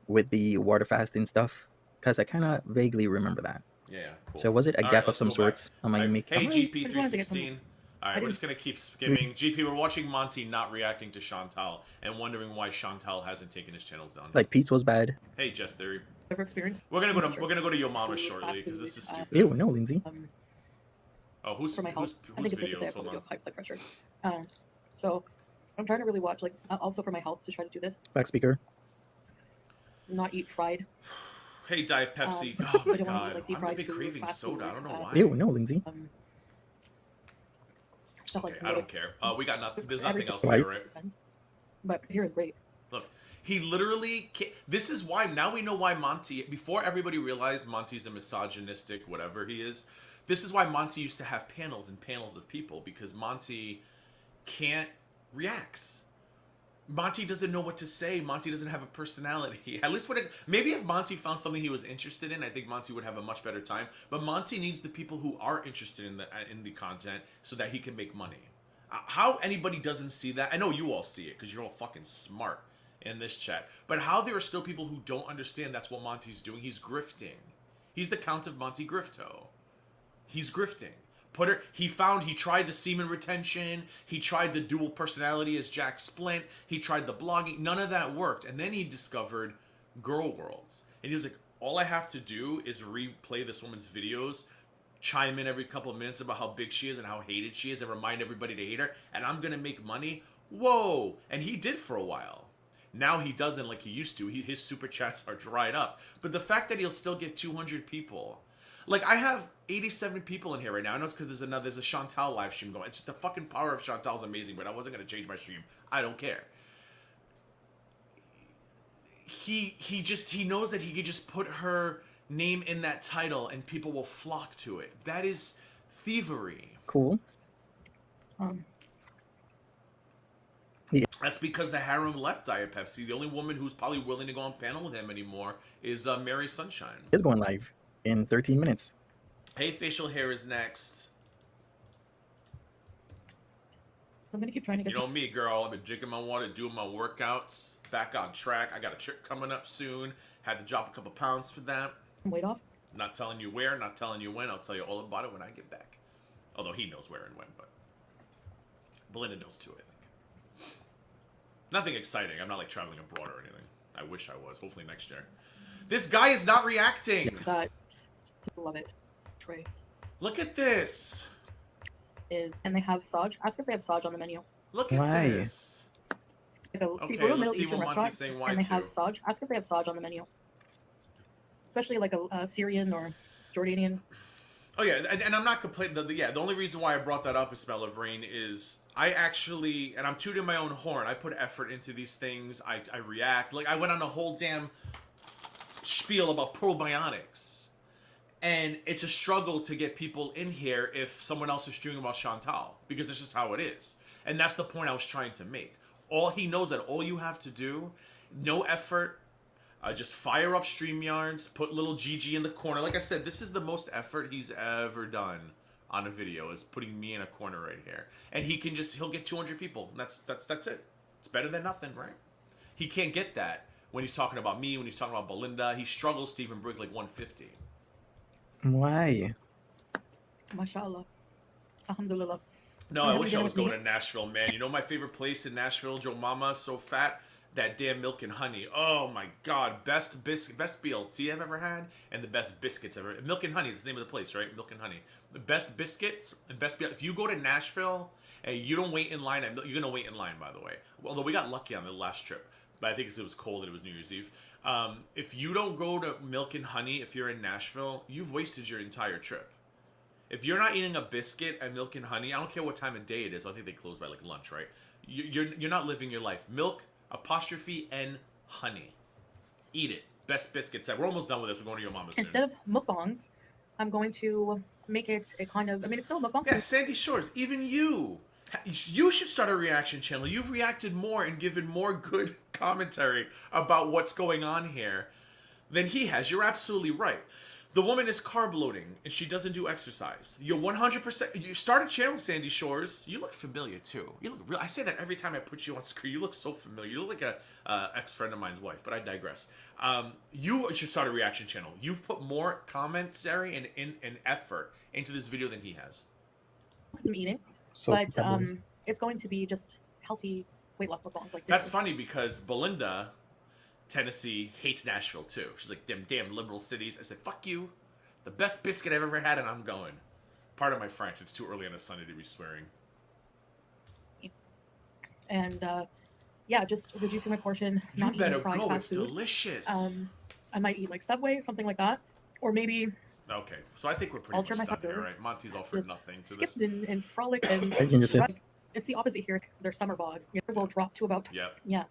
with the water fasting stuff? Because I kind of vaguely remember that. Yeah, cool. So was it a All gap right, of some sorts? Am I making? Hey, GP316. All right, we're just going to keep skipping. GP, we're watching Monty not reacting to Chantal and wondering why Chantal hasn't taken his channels down. Like Pete's was bad. Hey, Jess Theory. ever experienced. We're gonna go to your mama shortly because this is stupid. Ew, no, Lindsay. Oh, whose For my health, I think it's safe to say I videos? Hold probably on. have high blood pressure. So I'm trying to really watch, like, also for my health, to try to do this. Back speaker. Not eat fried. Hey, Diet Pepsi. I Oh my don't wanna eat, god, like, deep I'm gonna fried be food, craving fast soda. I food, don't know why. Ew, no, Lindsay. Stuff Okay, like I that. don't care. We got nothing. There's nothing Everything else here, right? depends. But here is great. Look, he literally. This is why now we know why Monty. Before everybody realized Monty's a misogynistic whatever he is. This is why Monty used to have panels and panels of people, because Monty can't react. Monty doesn't know what to say. Monty doesn't have a personality. At least maybe if Monty found something he was interested in, I think Monty would have a much better time. But Monty needs the people who are interested in the content so that he can make money. How anybody doesn't see that? I know you all see it because you're all fucking smart in this chat. But how there are still people who don't understand that's what Monty's doing? He's grifting. He's the Count of Monte Grifto. He's grifting. He tried the semen retention. He tried the dual personality as Jack Splint. He tried the blogging. None of that worked. And then he discovered Girl Worlds. And he was like, all I have to do is replay this woman's videos, chime in every couple of minutes about how big she is and how hated she is, and remind everybody to hate her, and I'm going to make money. Whoa. And he did for a while. Now he doesn't like he used to. His super chats are dried up. But the fact that he'll still get 200 people... Like, I have 87 people in here right now. I know it's because there's a Chantal live stream going. It's just the fucking power of Chantal is amazing, but I wasn't going to change my stream. I don't care. He knows that he could just put her name in that title and people will flock to it. That is thievery. Cool. That's because the harem left Diet Pepsi. The only woman who's probably willing to go on panel with him anymore is Mary Sunshine. It's going live in 13 minutes. Hey, facial hair is next. So I'm gonna keep trying to get. You know me, girl. I've been drinking my water, doing my workouts, back on track. I got a trip coming up soon. Had to drop a couple pounds for that. some weight off. Not telling you where, not telling you when. I'll tell you all about it when I get back. Although he knows where and when, but Belinda knows too, I think. Nothing exciting. I'm not like traveling abroad or anything. I wish I was. Hopefully next year. This guy is not reacting. That love it. Tray Look at this. is, and they have Saj. Ask if they have Saj on the menu. Look at Why? this. Like Okay, if you go to a let's Middle see Eastern what Monty's restaurant saying why and they too. have Saj, ask if they have Saj on the menu. Especially like a Syrian or Jordanian. Oh yeah, and I'm not complaining. The only reason why I brought that up, Smell of Rain, is I actually, and I'm tooting my own horn, I put effort into these things. I react. Like, I went on a whole damn spiel about probiotics. And it's a struggle to get people in here if someone else is streaming about Chantal, because it's just how it is. And that's the point I was trying to make. He knows that all you have to do, no effort, just fire up StreamYards, put little GG in the corner. Like I said, this is the most effort he's ever done on a video, is putting me in a corner right here. And he'll get 200 people. That's it. It's better than nothing, right? He can't get that when he's talking about me, when he's talking about Belinda. He struggles to even break like 150. Why? Mashallah. Alhamdulillah. No, You I have wish I dinner was with me? going to Nashville, man. You know my favorite place in Nashville, Joe Mama, so fat? That damn milk and honey. Oh my god, best BLT I've ever had, and the best biscuits ever. Milk and honey is the name of the place, right? Milk and honey. The best biscuits and best. If you go to Nashville and you don't wait in line, you're gonna wait in line, by the way. Although we got lucky on the last trip, but I think it was cold and it was New Year's Eve. If you don't go to Milk and Honey, if you're in Nashville, you've wasted your entire trip. If you're not eating a biscuit at Milk and Honey, I don't care what time of day it is. I think they close by like lunch, right? You're not living your life. Milk, apostrophe, and honey. Eat it. Best biscuits. We're almost done with this. We're going to your mama's soon. Instead of mukbangs, I'm going to make it a kind of. I mean, it's still a mukbang. Yeah, Sandy Shores. Even you should start a reaction channel. You've reacted more and given more good commentary about what's going on here than he has. You're absolutely right. The woman is carb loading and she doesn't do exercise. You're 100%. You start a channel, Sandy Shores. You look familiar too. You look real. I say that every time I put you on screen. You look so familiar. You look like a ex-friend of mine's wife, but I digress. You should start a reaction channel. You've put more commentary and effort into this video than he has. Some eating, So but it's going to be just healthy weight loss mukbangs. Like That's funny because Belinda Tennessee hates Nashville too. She's like, damn liberal cities. I said, fuck you. The best biscuit I've ever had, and I'm going. Pardon my French. It's too early on a Sunday to be swearing. And yeah, just reducing my portion. You not better eating fried go. fast It's food. delicious. I might eat like Subway, something like that, or maybe Okay, so I think we're pretty alter much my done here, supper. right? Monty's all for Just nothing. So skip this... and frolic and I can just say- run. It's the opposite here. Their summer bod will drop to about Yep. yeah.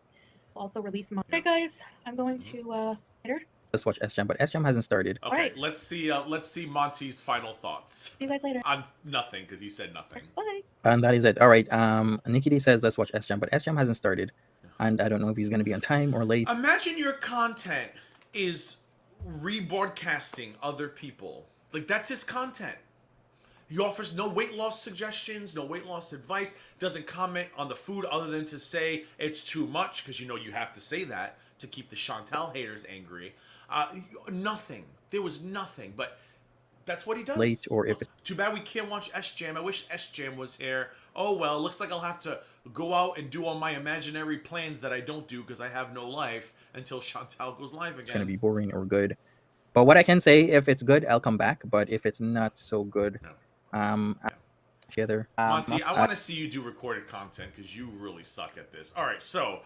I'll also release my. Yep. Okay, guys, I'm going to later. Let's watch SGM, but SGM hasn't started. Okay, Alright. let's see Monty's final thoughts. See you guys later. On nothing, because he said nothing. Bye. And that is it. All right. Nikki D says let's watch SGM, but SGM hasn't started, and I don't know if he's going to be on time or late. Imagine your content is rebroadcasting other people. Like, that's his content. He offers no weight loss suggestions, no weight loss advice, doesn't comment on the food other than to say it's too much, because you know you have to say that to keep the Chantal haters angry. Nothing. There was nothing, but that's what he does. Late or if it's Too bad we can't watch S-Jam. I wish S-Jam was here. Oh well, looks like I'll have to go out and do all my imaginary plans that I don't do because I have no life until Chantal goes live again. it's going to be boring or good. But what I can say, if it's good, I'll come back. But if it's not so good, together. Monty, I want to see you do recorded content because you really suck at this. All right, so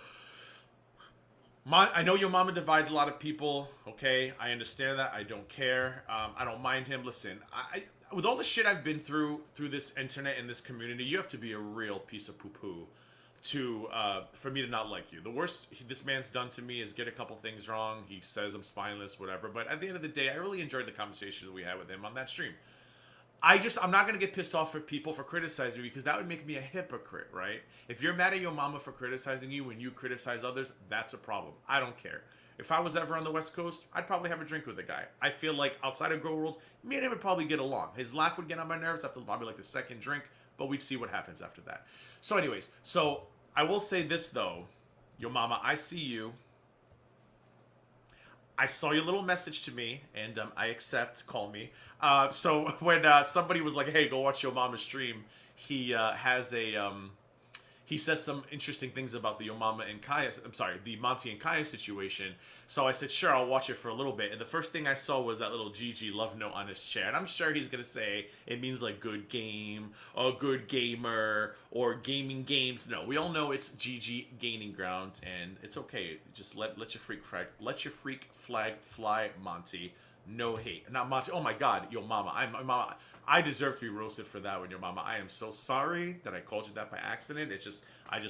I know your mama divides a lot of people. Okay, I understand that. I don't care. I don't mind him. Listen, I with all the shit I've been through this internet and this community, you have to be a real piece of poo-poo to for me to not like you. The worst this man's done to me is get a couple things wrong. He says I'm spineless, whatever. But at the end of the day, I really enjoyed the conversation that we had with him on that stream. I'm not going to get pissed off at people for criticizing me because that would make me a hypocrite, right? If you're mad at your mama for criticizing you when you criticize others, that's a problem. I don't care. If I was ever on the West Coast, I'd probably have a drink with the guy. I feel like outside of Grow Rules, me and him would probably get along. His laugh would get on my nerves after probably like the second drink, but we'd see what happens after that. So anyways, I will say this though. Yo mama, I see you. I saw your little message to me, and I accept. Call me. So when somebody was like, "Hey, go watch your mama stream," he has a he says some interesting things about the Yo Mama and Kaya. I'm sorry, the Monty and Kaya situation. So I said, "Sure, I'll watch it for a little bit." And the first thing I saw was that little GG love note on his chair, and I'm sure he's gonna say it means like good game, or good gamer, or gaming games. No, we all know it's GG gaining ground, and it's okay. Just let your freak flag fly, Monty. No hate, not Monty. Oh my God, Yo Mama, I deserve to be roasted for that one, Yo Mama. I am so sorry that I called you that by accident. It's just I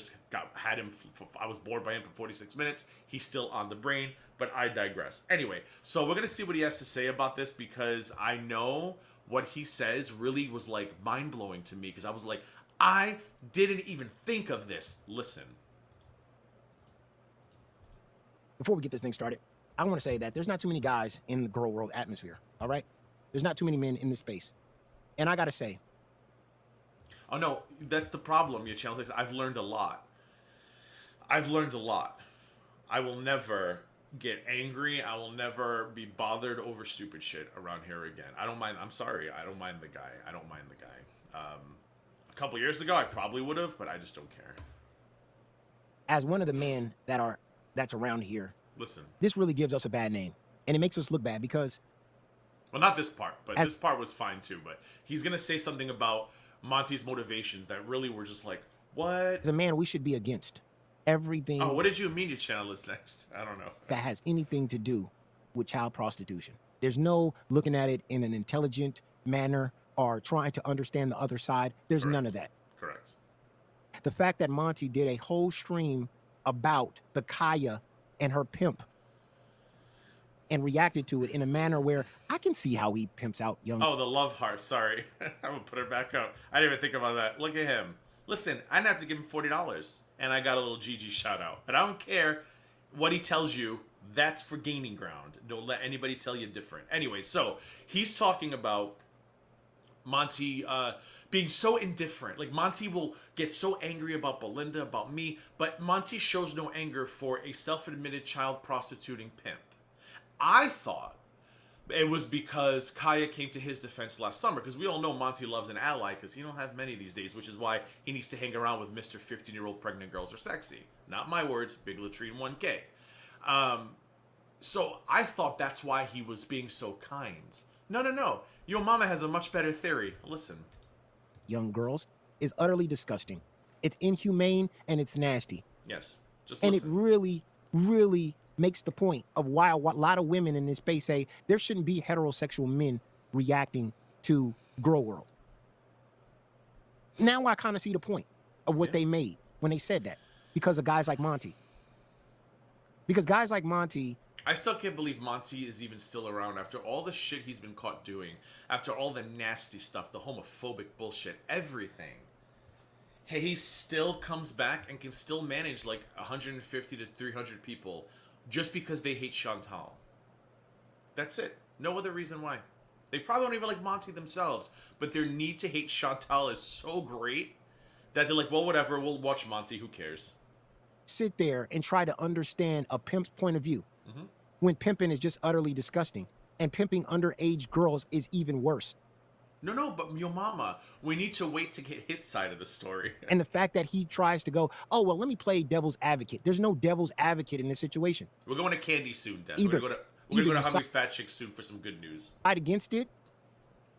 had him. I was bored by him for 46 minutes. He's still on the brain, but I digress. Anyway, so we're gonna see what he has to say about this because I know what he says really was like mind blowing to me because I was like, I didn't even think of this. Listen. Before we get this thing started, I want to say that there's not too many guys in the girl world atmosphere, all right? There's not too many men in this space. And I got to say. Oh, no, that's the problem, your channel 6. I've learned a lot. I will never get angry. I will never be bothered over stupid shit around here again. I don't mind. I'm sorry. I don't mind the guy. A couple years ago, I probably would have, but I just don't care. As one of the men that's around here, listen, this really gives us a bad name. And it makes us look bad because... Well, not this part, but this part was fine too. But he's going to say something about Monty's motivations that really were just like, what? As a man, we should be against everything... Oh, what did you mean your channel is next? I don't know. ...that has anything to do with child prostitution. There's no looking at it in an intelligent manner or trying to understand the other side. There's none of that. Correct. The fact that Monty did a whole stream about the Kaya and her pimp and reacted to it in a manner where I can see how he pimps out young... Oh, the love heart. Sorry. I'm going to put her back up. I didn't even think about that. Look at him. Listen, I didn't have to give him $40, and I got a little GG shout out. And I don't care what he tells you. That's for gaining ground. Don't let anybody tell you different. Anyway, so he's talking about Monty being so indifferent. Like, Monty will get so angry about Belinda, about me, but Monty shows no anger for a self-admitted child prostituting pimp. I thought it was because Kaya came to his defense last summer, because we all know Monty loves an ally, because he don't have many these days, which is why he needs to hang around with Mr. 15-year-old pregnant girls are sexy. Not my words, big latrine 1K. So I thought that's why he was being so kind. No. Your mama has a much better theory. Listen. Young girls is utterly disgusting. It's inhumane and it's nasty. Yes. Just And listen. it really, really makes the point of why a lot of women in this space say there shouldn't be heterosexual men reacting to Girl World. Now I kind of see the point of what they made when they said that because of guys like Monty. Because guys like Monty... I still can't believe Monty is even still around after all the shit he's been caught doing, after all the nasty stuff, the homophobic bullshit, everything. Hey, he still comes back and can still manage like 150 to 300 people just because they hate Chantal. That's it. No other reason why. They probably don't even like Monty themselves, but their need to hate Chantal is so great that they're like, well, whatever, we'll watch Monty, who cares? Sit there and try to understand a pimp's point of view when pimping is just utterly disgusting and pimping underage girls is even worse. No, but your mama, we need to wait to get his side of the story. And the fact that he tries to go, oh, well, let me play devil's advocate. There's no devil's advocate in this situation. We're going to Candy soon, Dan. Either- We're going to go to either Hungry Fatchick soon for some good news. Fight against it,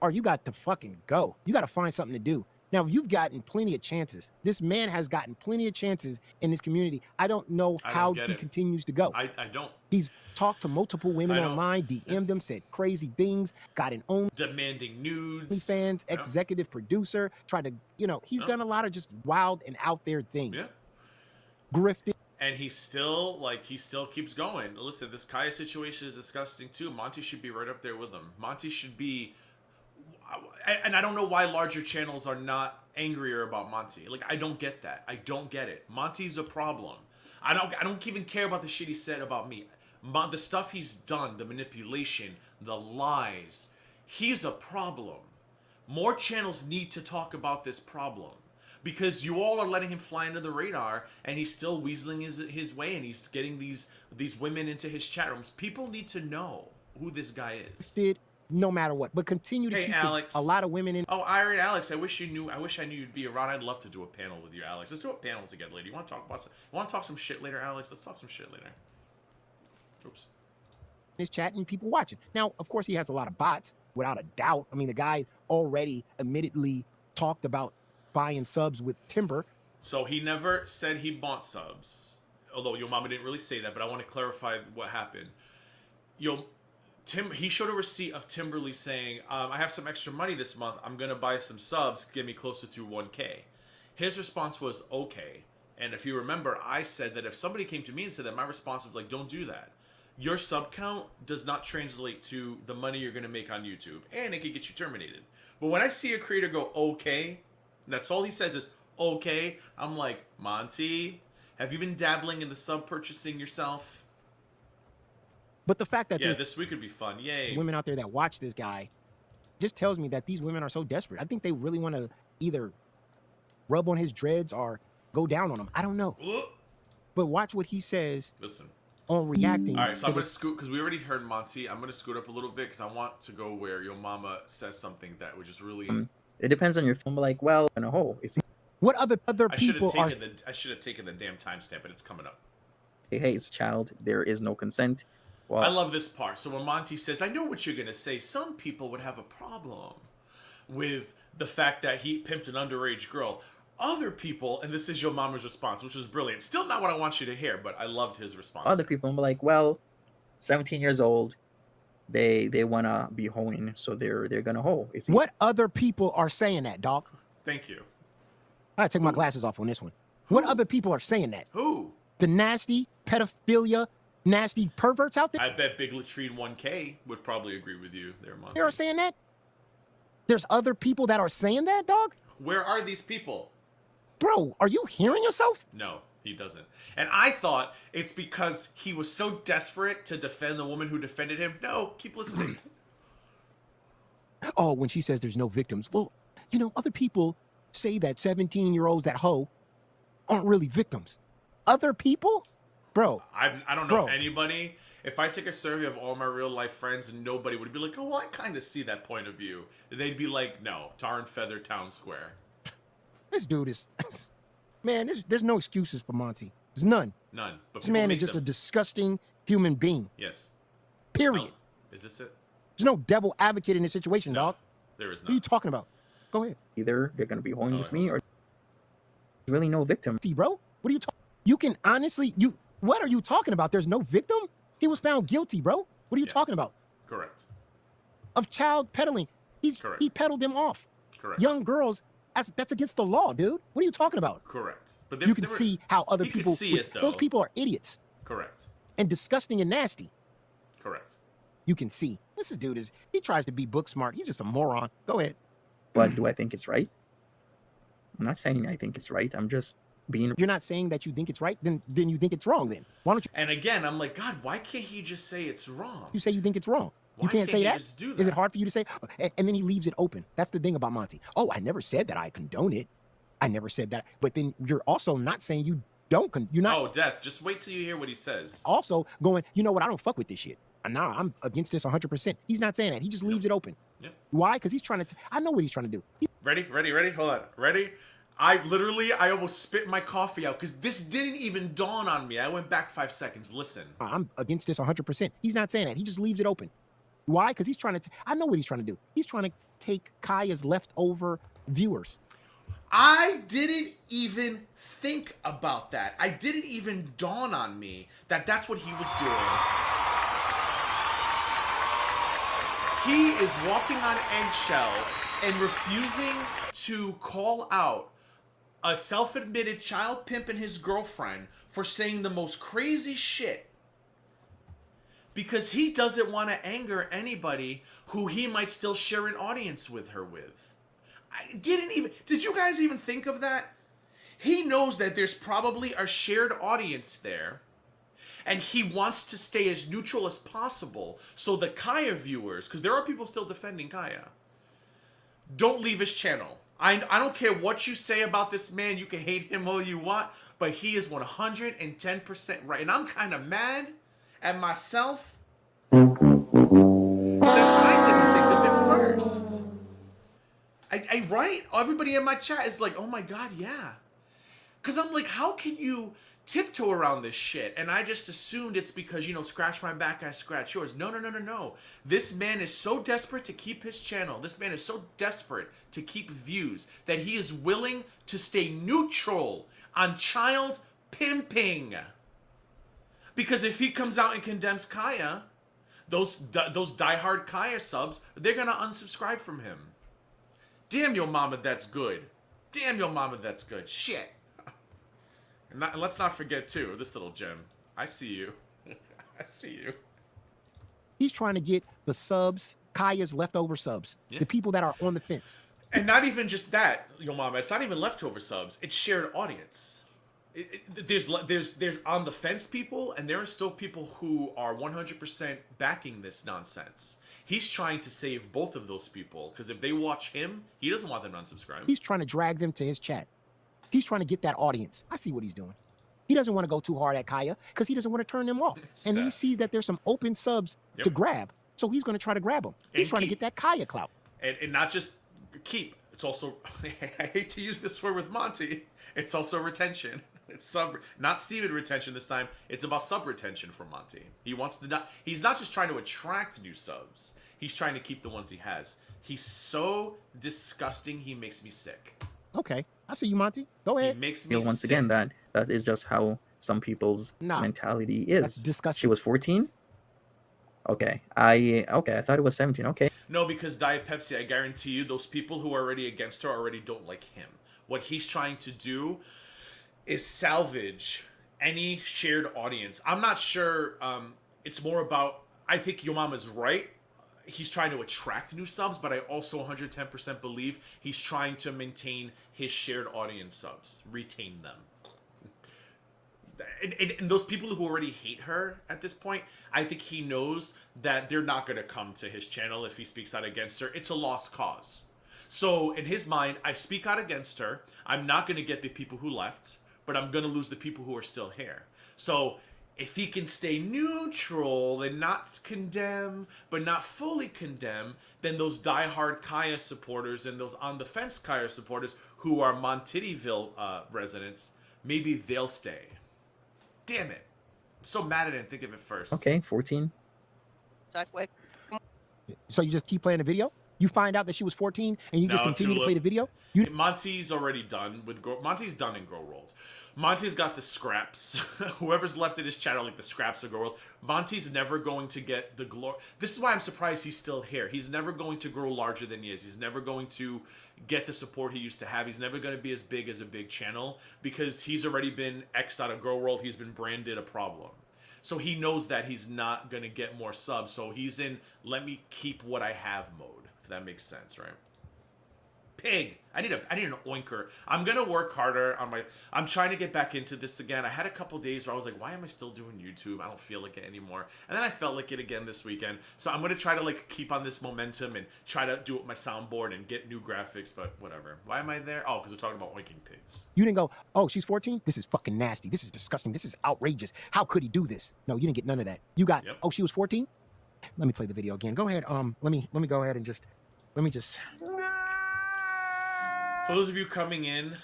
or you got to fucking go. You got to find something to do. Now, you've gotten plenty of chances. This man has gotten plenty of chances in this community. I don't know how he continues to go. I don't. He's talked to multiple women online, DM'd them, said crazy things, got an own demanding nudes. Fans, executive producer, tried to, he's done a lot of just wild and out there things. Yeah. Grifted. And he still keeps going. Listen, this Kaya situation is disgusting too. Monty should be right up there with him. Monty should be, and I don't know why larger channels are not angrier about Monty. Like, I don't get that. I don't get it. Monty's a problem. I don't even care about the shit he said about me. The stuff he's done, the manipulation, the lies. He's a problem. More channels need to talk about this problem. Because you all are letting him fly under the radar, and he's still weaseling his way, and he's getting these women into his chat rooms. People need to know who this guy is. No matter what, but continue to keep Alex. a lot of women in. Oh, Irene, Alex, I wish I knew you'd be around. I'd love to do a panel with you, Alex. Let's do a panel together later. You want to talk some shit later, Alex? Let's talk some shit later. Oops. His chat and people watching. Now, of course, he has a lot of bots, without a doubt. I mean, the guy already admittedly talked about buying subs with Timber. So he never said he bought subs, although your mama didn't really say that, but I want to clarify what happened. He showed a receipt of Timberly saying, I have some extra money this month. I'm going to buy some subs, get me closer to 1K. His response was, okay. And if you remember, I said that if somebody came to me and said that, my response was like, don't do that. Your sub count does not translate to the money you're going to make on YouTube, and it could get you terminated. But when I see a creator go, okay, that's all he says is, okay, I'm like, Monty, have you been dabbling in the sub purchasing yourself? But the fact that this week could be fun. Yay. There's women out there that watch this guy just tells me that these women are so desperate. I think they really want to either rub on his dreads or go down on him. I don't know. But watch what he says. Listen. On reacting. All right, so I'm going to scoot, because we already heard Monty. I'm going to scoot up a little bit because I want to go where your mama says something that would just really... It depends on your film. Like, well, in a whole. What other people are... I should have taken the damn timestamp, but it's coming up. Hey, it's a child. There is no consent. Well, I love this part. So when Monty says, I know what you're going to say. Some people would have a problem with the fact that he pimped an underage girl. Other people, and this is your mama's response, which was brilliant. Still not what I want you to hear, but I loved his response. Other people are like, well, 17 years old, they want to be hoeing, so they're going to hoe. What other people are saying that, dog? Thank you. I gotta take my glasses off on this one. What other people are saying that? Who? The nasty pedophilia, nasty perverts out there? I bet Big Latrine 1K would probably agree with you there, Monty. They are saying that? There's other people that are saying that, dog? Where are these people? Bro, are you hearing yourself? No, he doesn't. And I thought it's because he was so desperate to defend the woman who defended him. No, keep listening. Oh, when she says there's no victims. Well, other people say that 17-year-olds that hoe aren't really victims. Other people? Bro. I don't know anybody. If I took a survey of all my real life friends, and nobody would be like, oh, well, I kind of see that point of view. They'd be like, no, tar and feather town square. This dude is... Man, there's no excuses for Monty. There's none. None. But This people man make is just them. a disgusting human being. Yes. Period. Oh, is this it? There's no devil advocate in this situation, No, dog. there is What are you not. talking about? Go ahead. Either they're gonna be holding Oh, with wait, me, hold or there's really no victim. See, bro, what are you talking? You can honestly, what are you talking about? There's no victim. He was found guilty, bro. What are you Yeah. talking about? Correct. Of child peddling. Correct. He peddled them off. Correct. Young girls. That's against the law, dude. What are you talking about? Correct. But You can see how other he could people. see it, though. Those people are idiots Correct. and disgusting and nasty. Correct. You can see this dude is. He tries to be book smart. He's just a moron. Go ahead. But do I think it's right? I'm not saying I think it's right. I'm just being. You're not saying that you think it's right. Then you think it's wrong. Then why don't And again, I'm like, God, why can't he just say it's wrong? you say you think it's wrong? Why You can't say he that. just do Is it that? hard for you to say? And then he leaves it open. That's the thing about Monty. Oh, I never said that I condone it. I never said that. But then you're also not saying you don't. You're not Oh, Death, just wait till you hear what he says. also going, you know what? I don't fuck with this shit. Nah, I'm against this 100%. He's not saying that. He just leaves it open. Yep. Why? Because he's trying to. I know what he's trying to do. Ready? Hold on. Ready? I almost spit my coffee out because this didn't even dawn on me. I went back 5 seconds. Listen. I'm against this 100%. He's not saying that. He just leaves it open. Why? Because he's trying to. I know what he's trying to do. He's trying to take Kaya's leftover viewers. I didn't even think about that. I didn't even dawn on me that that's what he was doing. He is walking on eggshells and refusing to call out a self-admitted child pimp and his girlfriend for saying the most crazy shit because he doesn't want to anger anybody who he might still share an audience with her with. Did you guys even think of that? He knows that there's probably a shared audience there, and he wants to stay as neutral as possible so the Kaya viewers, because there are people still defending Kaya, don't leave his channel. I don't care what you say about this man. You can hate him all you want, but he is 110% right. And I'm kind of mad at myself that I didn't think of it first. I right? Everybody in my chat is like, oh my God, yeah. Because I'm like, how can you tiptoe around this shit? And I just assumed it's because, scratch my back, I scratch yours. No. This man is so desperate to keep his channel. This man is so desperate to keep views that he is willing to stay neutral on child pimping. Because if he comes out and condemns Kaya, those diehard Kaya subs, they're going to unsubscribe from him. Damn your mama, that's good. Damn your mama, that's good. Shit. And let's not forget, too, this little gem. I see you. I see you. He's trying to get the subs, Kaya's leftover subs, Yeah. the people that are on the fence. And not even just that, your mama. It's not even leftover subs. It's shared audience. There's on the fence people, and there are still people who are 100% backing this nonsense. He's trying to save both of those people, because if they watch him, he doesn't want them to unsubscribe. He's trying to drag them to his chat. He's trying to get that audience. I see what he's doing. He doesn't want to go too hard at Kaya because he doesn't want to turn them off. And he sees that there's some open subs to grab. So he's going to try to grab them. He's trying to get that Kaya clout. And not just keep. It's also, I hate to use this word with Monty, it's also retention. It's not semen retention this time. It's about sub retention for Monty. He's not just trying to attract new subs. He's trying to keep the ones he has. He's so disgusting, he makes me sick. Okay. I see you, Monty. Go ahead. He makes me Once sick. again, that is just how some people's mentality is. That's disgusting. She was 14. Okay, I thought it was 17. Okay. No, because Diet Pepsi, I guarantee you, those people who are already against her already don't like him. What he's trying to do is salvage any shared audience. I'm not sure. It's more about. I think your mom is right. He's trying to attract new subs, but I also 110% believe he's trying to maintain his shared audience subs, retain them. And those people who already hate her at this point, I think he knows that they're not going to come to his channel if he speaks out against her. It's a lost cause. So in his mind, I speak out against her. I'm not going to get the people who left, but I'm going to lose the people who are still here. So if he can stay neutral and not condemn, but not fully condemn, then those diehard Kaya supporters and those on the fence Kaya supporters who are Montityville residents, maybe they'll stay. Damn it. I'm so mad I didn't think of it first. Okay, 14. So you just keep playing the video? You find out that she was 14 and you just continue to play the video? Monty's already done with Monty's done in Grow World. Monty's got the scraps. Whoever's left at his channel, like the scraps of Grow World. Monty's never going to get the glory. This is why I'm surprised he's still here. He's never going to grow larger than he is. He's never going to get the support he used to have. He's never going to be as big as a big channel because he's already been X'd out of Grow World. He's been branded a problem. So he knows that he's not going to get more subs. So he's in let me keep what I have mode. If that makes sense, right? Pig. I need an oinker. I'm gonna work harder on I'm trying to get back into this again. I had a couple days where I was like, why am I still doing YouTube? I don't feel like it anymore. And then I felt like it again this weekend. So I'm gonna try to like keep on this momentum and try to do it with my soundboard and get new graphics, but whatever. Why am I there? Oh, because we're talking about oinking pigs. You didn't go, oh, she's 14? This is fucking nasty. This is disgusting. This is outrageous. How could he do this? No, you didn't get none of that. You got, oh, she was 14? Let me play the video again. Go ahead. Let me go ahead and let me just. For those of you coming in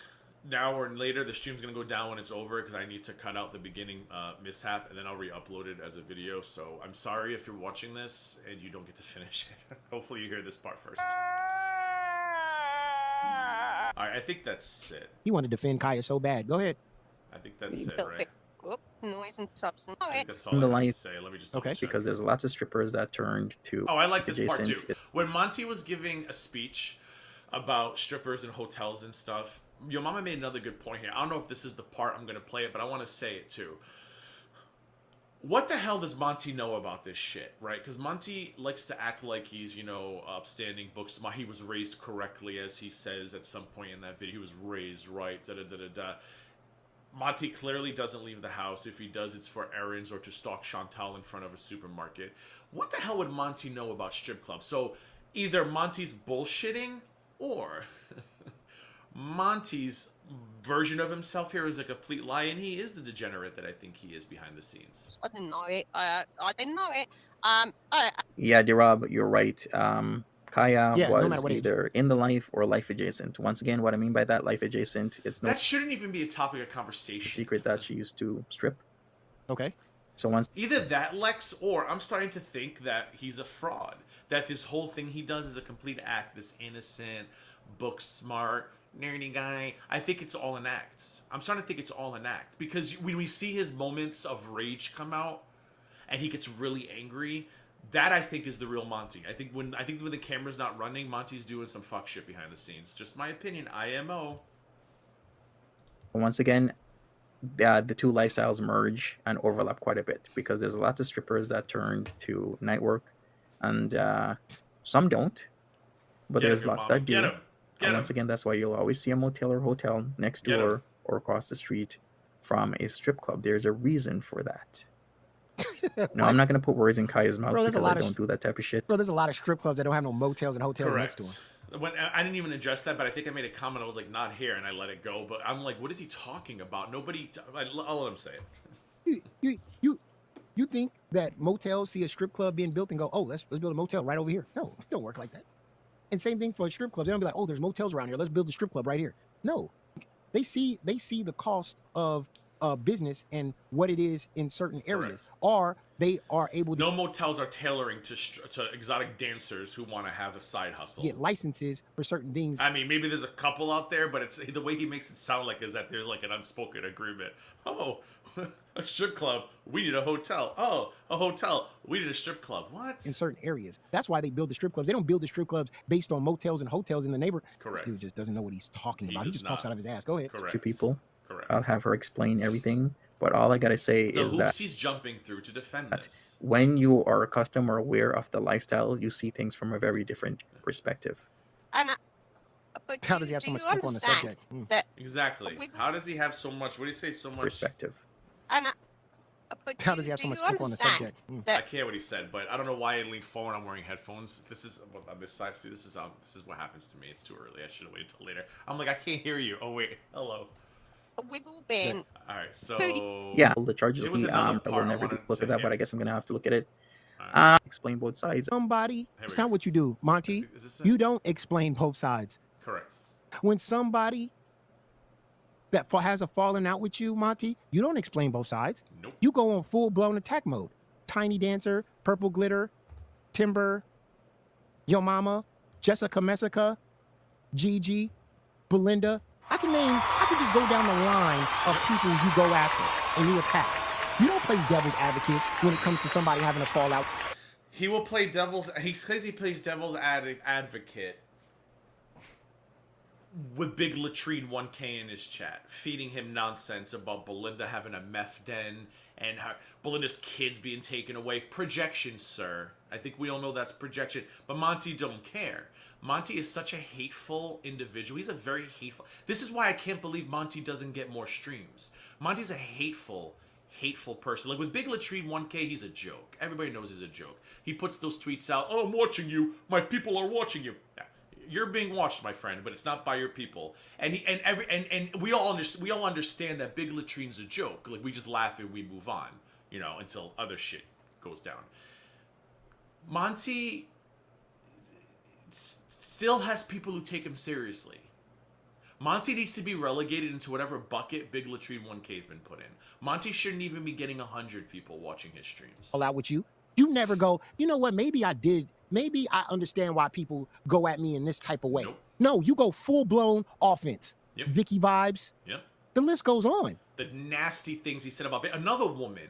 now or later, the stream's going to go down when it's over because I need to cut out the beginning mishap and then I'll re-upload it as a video. So I'm sorry if you're watching this and you don't get to finish it. Hopefully you hear this part first. All right, I think that's it. You want to defend Kaya so bad. Go ahead. I think that's it, right? Noise and substance. I think that's all I have to say. Let me just okay. Because there's lots of strippers that turned to. Oh, I like this part too. When Monty was giving a speech about strippers and hotels and stuff, your mama made another good point here. I don't know if this is the part I'm gonna play it, but I want to say it too. What the hell does Monty know about this shit, right? Because Monty likes to act like he's, you know, upstanding, book smart. He was raised correctly, as he says at some point in that video. He was raised right. Da da da da da. Monty clearly doesn't leave the house. If he does, it's for errands or to stalk Chantal in front of a supermarket. What the hell would Monty know about strip clubs? So either Monty's bullshitting or Monty's version of himself here is a complete lie, and he is the degenerate that I think he is behind the scenes. I didn't know it. I didn't know it. Yeah, D-Rob, you're right. Kaya was no either in the life or life adjacent. Once again, what I mean by that, life adjacent, it's no that shouldn't even be a topic of conversation. secret that she used to strip. Okay. So once either that, Lex, or I'm starting to think that he's a fraud. That this whole thing he does is a complete act. This innocent, book smart, nerdy guy. I think it's all an act. I'm starting to think it's all an act because when we see his moments of rage come out, and he gets really angry. That I think is the real Monty. I think when the camera's not running, Monty's doing some fuck shit behind the scenes. Just my opinion. IMO. once again, the two lifestyles merge and overlap quite a bit because there's a lot of strippers that turned to night work, and some don't, but there's lots that do. And once again, that's why you'll always see a motel or hotel next door or across the street from a strip club. There's a reason for that. No, I'm not going to put words in Kaya's mouth because I don't do that type of shit. Bro, there's a lot of strip clubs that don't have no motels and hotels next to them. When I didn't even address that, but I think I made a comment. I was like, not here, and I let it go. But I'm like, what is he talking about? Nobody. I'll let him say it. You think that motels see a strip club being built and go, oh, let's build a motel right over here? No, it don't work like that. And same thing for strip clubs. They don't be like, oh, there's motels around here. Let's build a strip club right here. No, they see the cost of business and what it is in certain areas, or they are able to. No motels are tailoring to exotic dancers who want to have a side hustle. Get licenses for certain things. I mean, maybe there's a couple out there, but it's the way he makes it sound like is that there's like an unspoken agreement. Oh, a strip club, we need a hotel. Oh, a hotel, we need a strip club. What? In certain areas. That's why they build the strip clubs. They don't build the strip clubs based on motels and hotels in the neighborhood. Correct. This dude just doesn't know what he's talking about. He just talks out of his ass. Go ahead. Correct. To people. Correct. I'll have her explain everything, but all I gotta say is that he's jumping through to defend this. When you are accustomed or aware of the lifestyle, you see things from a very different perspective. And how does he have so much info on the subject? Exactly. How does he have so much? What do you say? So much perspective. And how does he have so much info on the subject? I can't what he said, but I don't know why I leaned forward. I'm wearing headphones. This is on this side. See, this is what happens to me. It's too early. I should have waited till later. I'm like, I can't hear you. Oh wait, hello. We've all been. All right, so yeah, the charges will be I will never look at that, but I guess I'm gonna have to look at it. Explain both sides. Somebody, it's not what you do, Monty. You don't explain both sides. Correct. When somebody that has a falling out with you, Monty, you don't explain both sides. Nope. You go on full-blown attack mode. Tiny Dancer, Purple Glitter, Timber, Yo Mama, Jessica Messica, Gigi, Belinda. I can just go down the line of people you go after and you attack. You don't play devil's advocate when it comes to somebody having a fallout. He will play he says he plays devil's advocate with Big Latrine 1K in his chat, feeding him nonsense about Belinda having a meth den and Belinda's kids being taken away. Projection, sir. I think we all know that's projection. But Monty don't care. Monty is such a hateful individual. He's a very hateful... This is why I can't believe Monty doesn't get more streams. Monty's a hateful person. Like with Big Latrine 1K, he's a joke. Everybody knows he's a joke. He puts those tweets out, "Oh, I'm watching you. My people are watching you." Yeah. You're being watched, my friend, but it's not by your people. And we all understand that Big Latrine's a joke. Like we just laugh and we move on, until other shit goes down. Monty still has people who take him seriously. Monty needs to be relegated into whatever bucket Big Latrine 1K's been put in. Monty shouldn't even be getting 100 people watching his streams. All out with you. You never go, you know what, maybe I did. Maybe I understand why people go at me in this type of way. Nope. No, you go full-blown offense. Yep. Vicky vibes. Yep. The list goes on. The nasty things he said about another woman.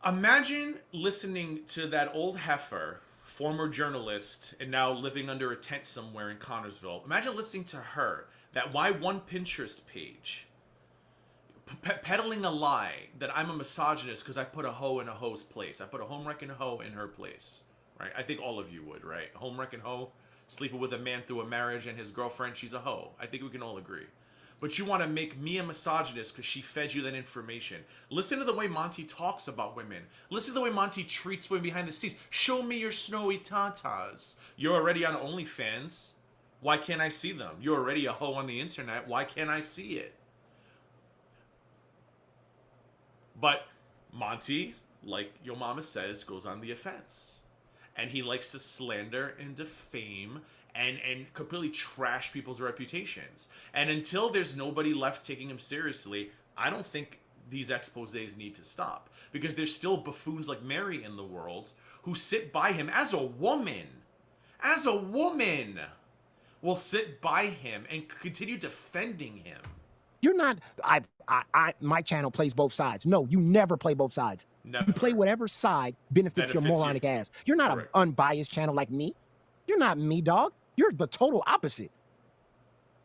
Imagine listening to that old heifer, former journalist, and now living under a tent somewhere in Connorsville. Imagine listening to her, that why one Pinterest page, peddling a lie that I'm a misogynist because I put a hoe in a hoe's place. I put a homewrecking hoe in her place. Right? I think all of you would, right? Homewrecking hoe, sleeping with a man through a marriage and his girlfriend, she's a hoe. I think we can all agree. But you want to make me a misogynist because she fed you that information. Listen to the way Monty talks about women. Listen to the way Monty treats women behind the scenes. Show me your snowy tatas. You're already on OnlyFans. Why can't I see them? You're already a hoe on the internet. Why can't I see it? But Monty, like your mama says, goes on the offense. And he likes to slander and defame and completely trash people's reputations. And until there's nobody left taking him seriously, I don't think these exposés need to stop. Because there's still buffoons like Mary in the world who sit by him as a woman. As a woman! Will sit by him and continue defending him. You're not, my channel plays both sides. No, you never play both sides. Never. You play whatever side benefits your moronic ass. You're not an unbiased channel like me. You're not me, dog. You're the total opposite.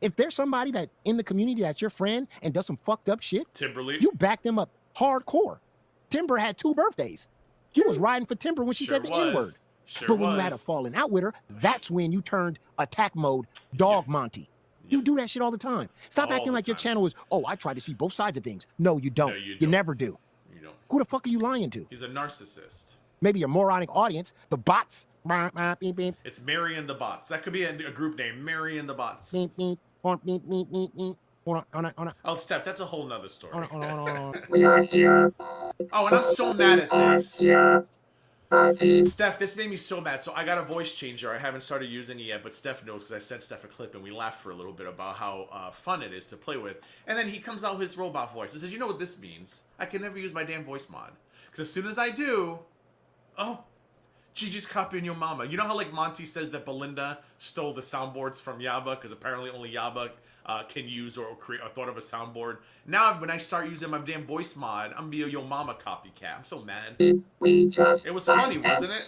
If there's somebody that in the community that's your friend and does some fucked up shit, Timberly, you back them up hardcore. Timber had 2 birthdays. You was riding for Timber when she said the N-word. But when you had a falling out with her, that's when you turned attack mode, dog Monty. You do that shit all the time. Stop acting like your channel is, oh, I try to see both sides of things. No, you don't. No, you You don't. never do. You don't. Who the fuck are you lying to? He's a narcissist. Maybe your moronic audience, the bots. Beep, beep. It's Mary and the Bots. That could be a group name. Mary and the Bots. Beep, beep, beep, beep, beep, beep. Hold on. Oh, Steph, that's a whole nother story. Hold on. We are here. Oh, and I'm so mad at this. Here. Steph, this made me so mad. So I got a voice changer. I haven't started using it yet, but Steph knows because I sent Steph a clip and we laughed for a little bit about how fun it is to play with. And then he comes out with his robot voice and says, "You know what this means? I can never use my damn voice mod. Because as soon as I do, oh, Gigi's copying your mama." You know how like Monty says that Belinda stole the soundboards from Yaba because apparently only Yaba can use or create or thought of a soundboard. Now when I start using my damn voice mod, I'm be a your mama copycat. I'm so mad. We just It was funny, wasn't it?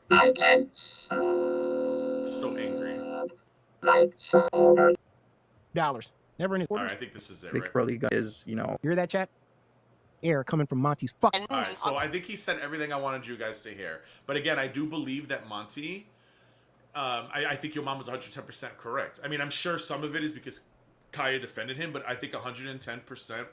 I get So angry. like so Dollars. Never in his All orders. right, I think this is it, Big right? Curly guy is, You hear that, chat? Air coming from Monty's fuck. And All right, so I think he said everything I wanted you guys to hear. But again, I do believe that Monty, I think your mom was 110% correct. I mean, I'm sure some of it is because Kaya defended him, but I think 110%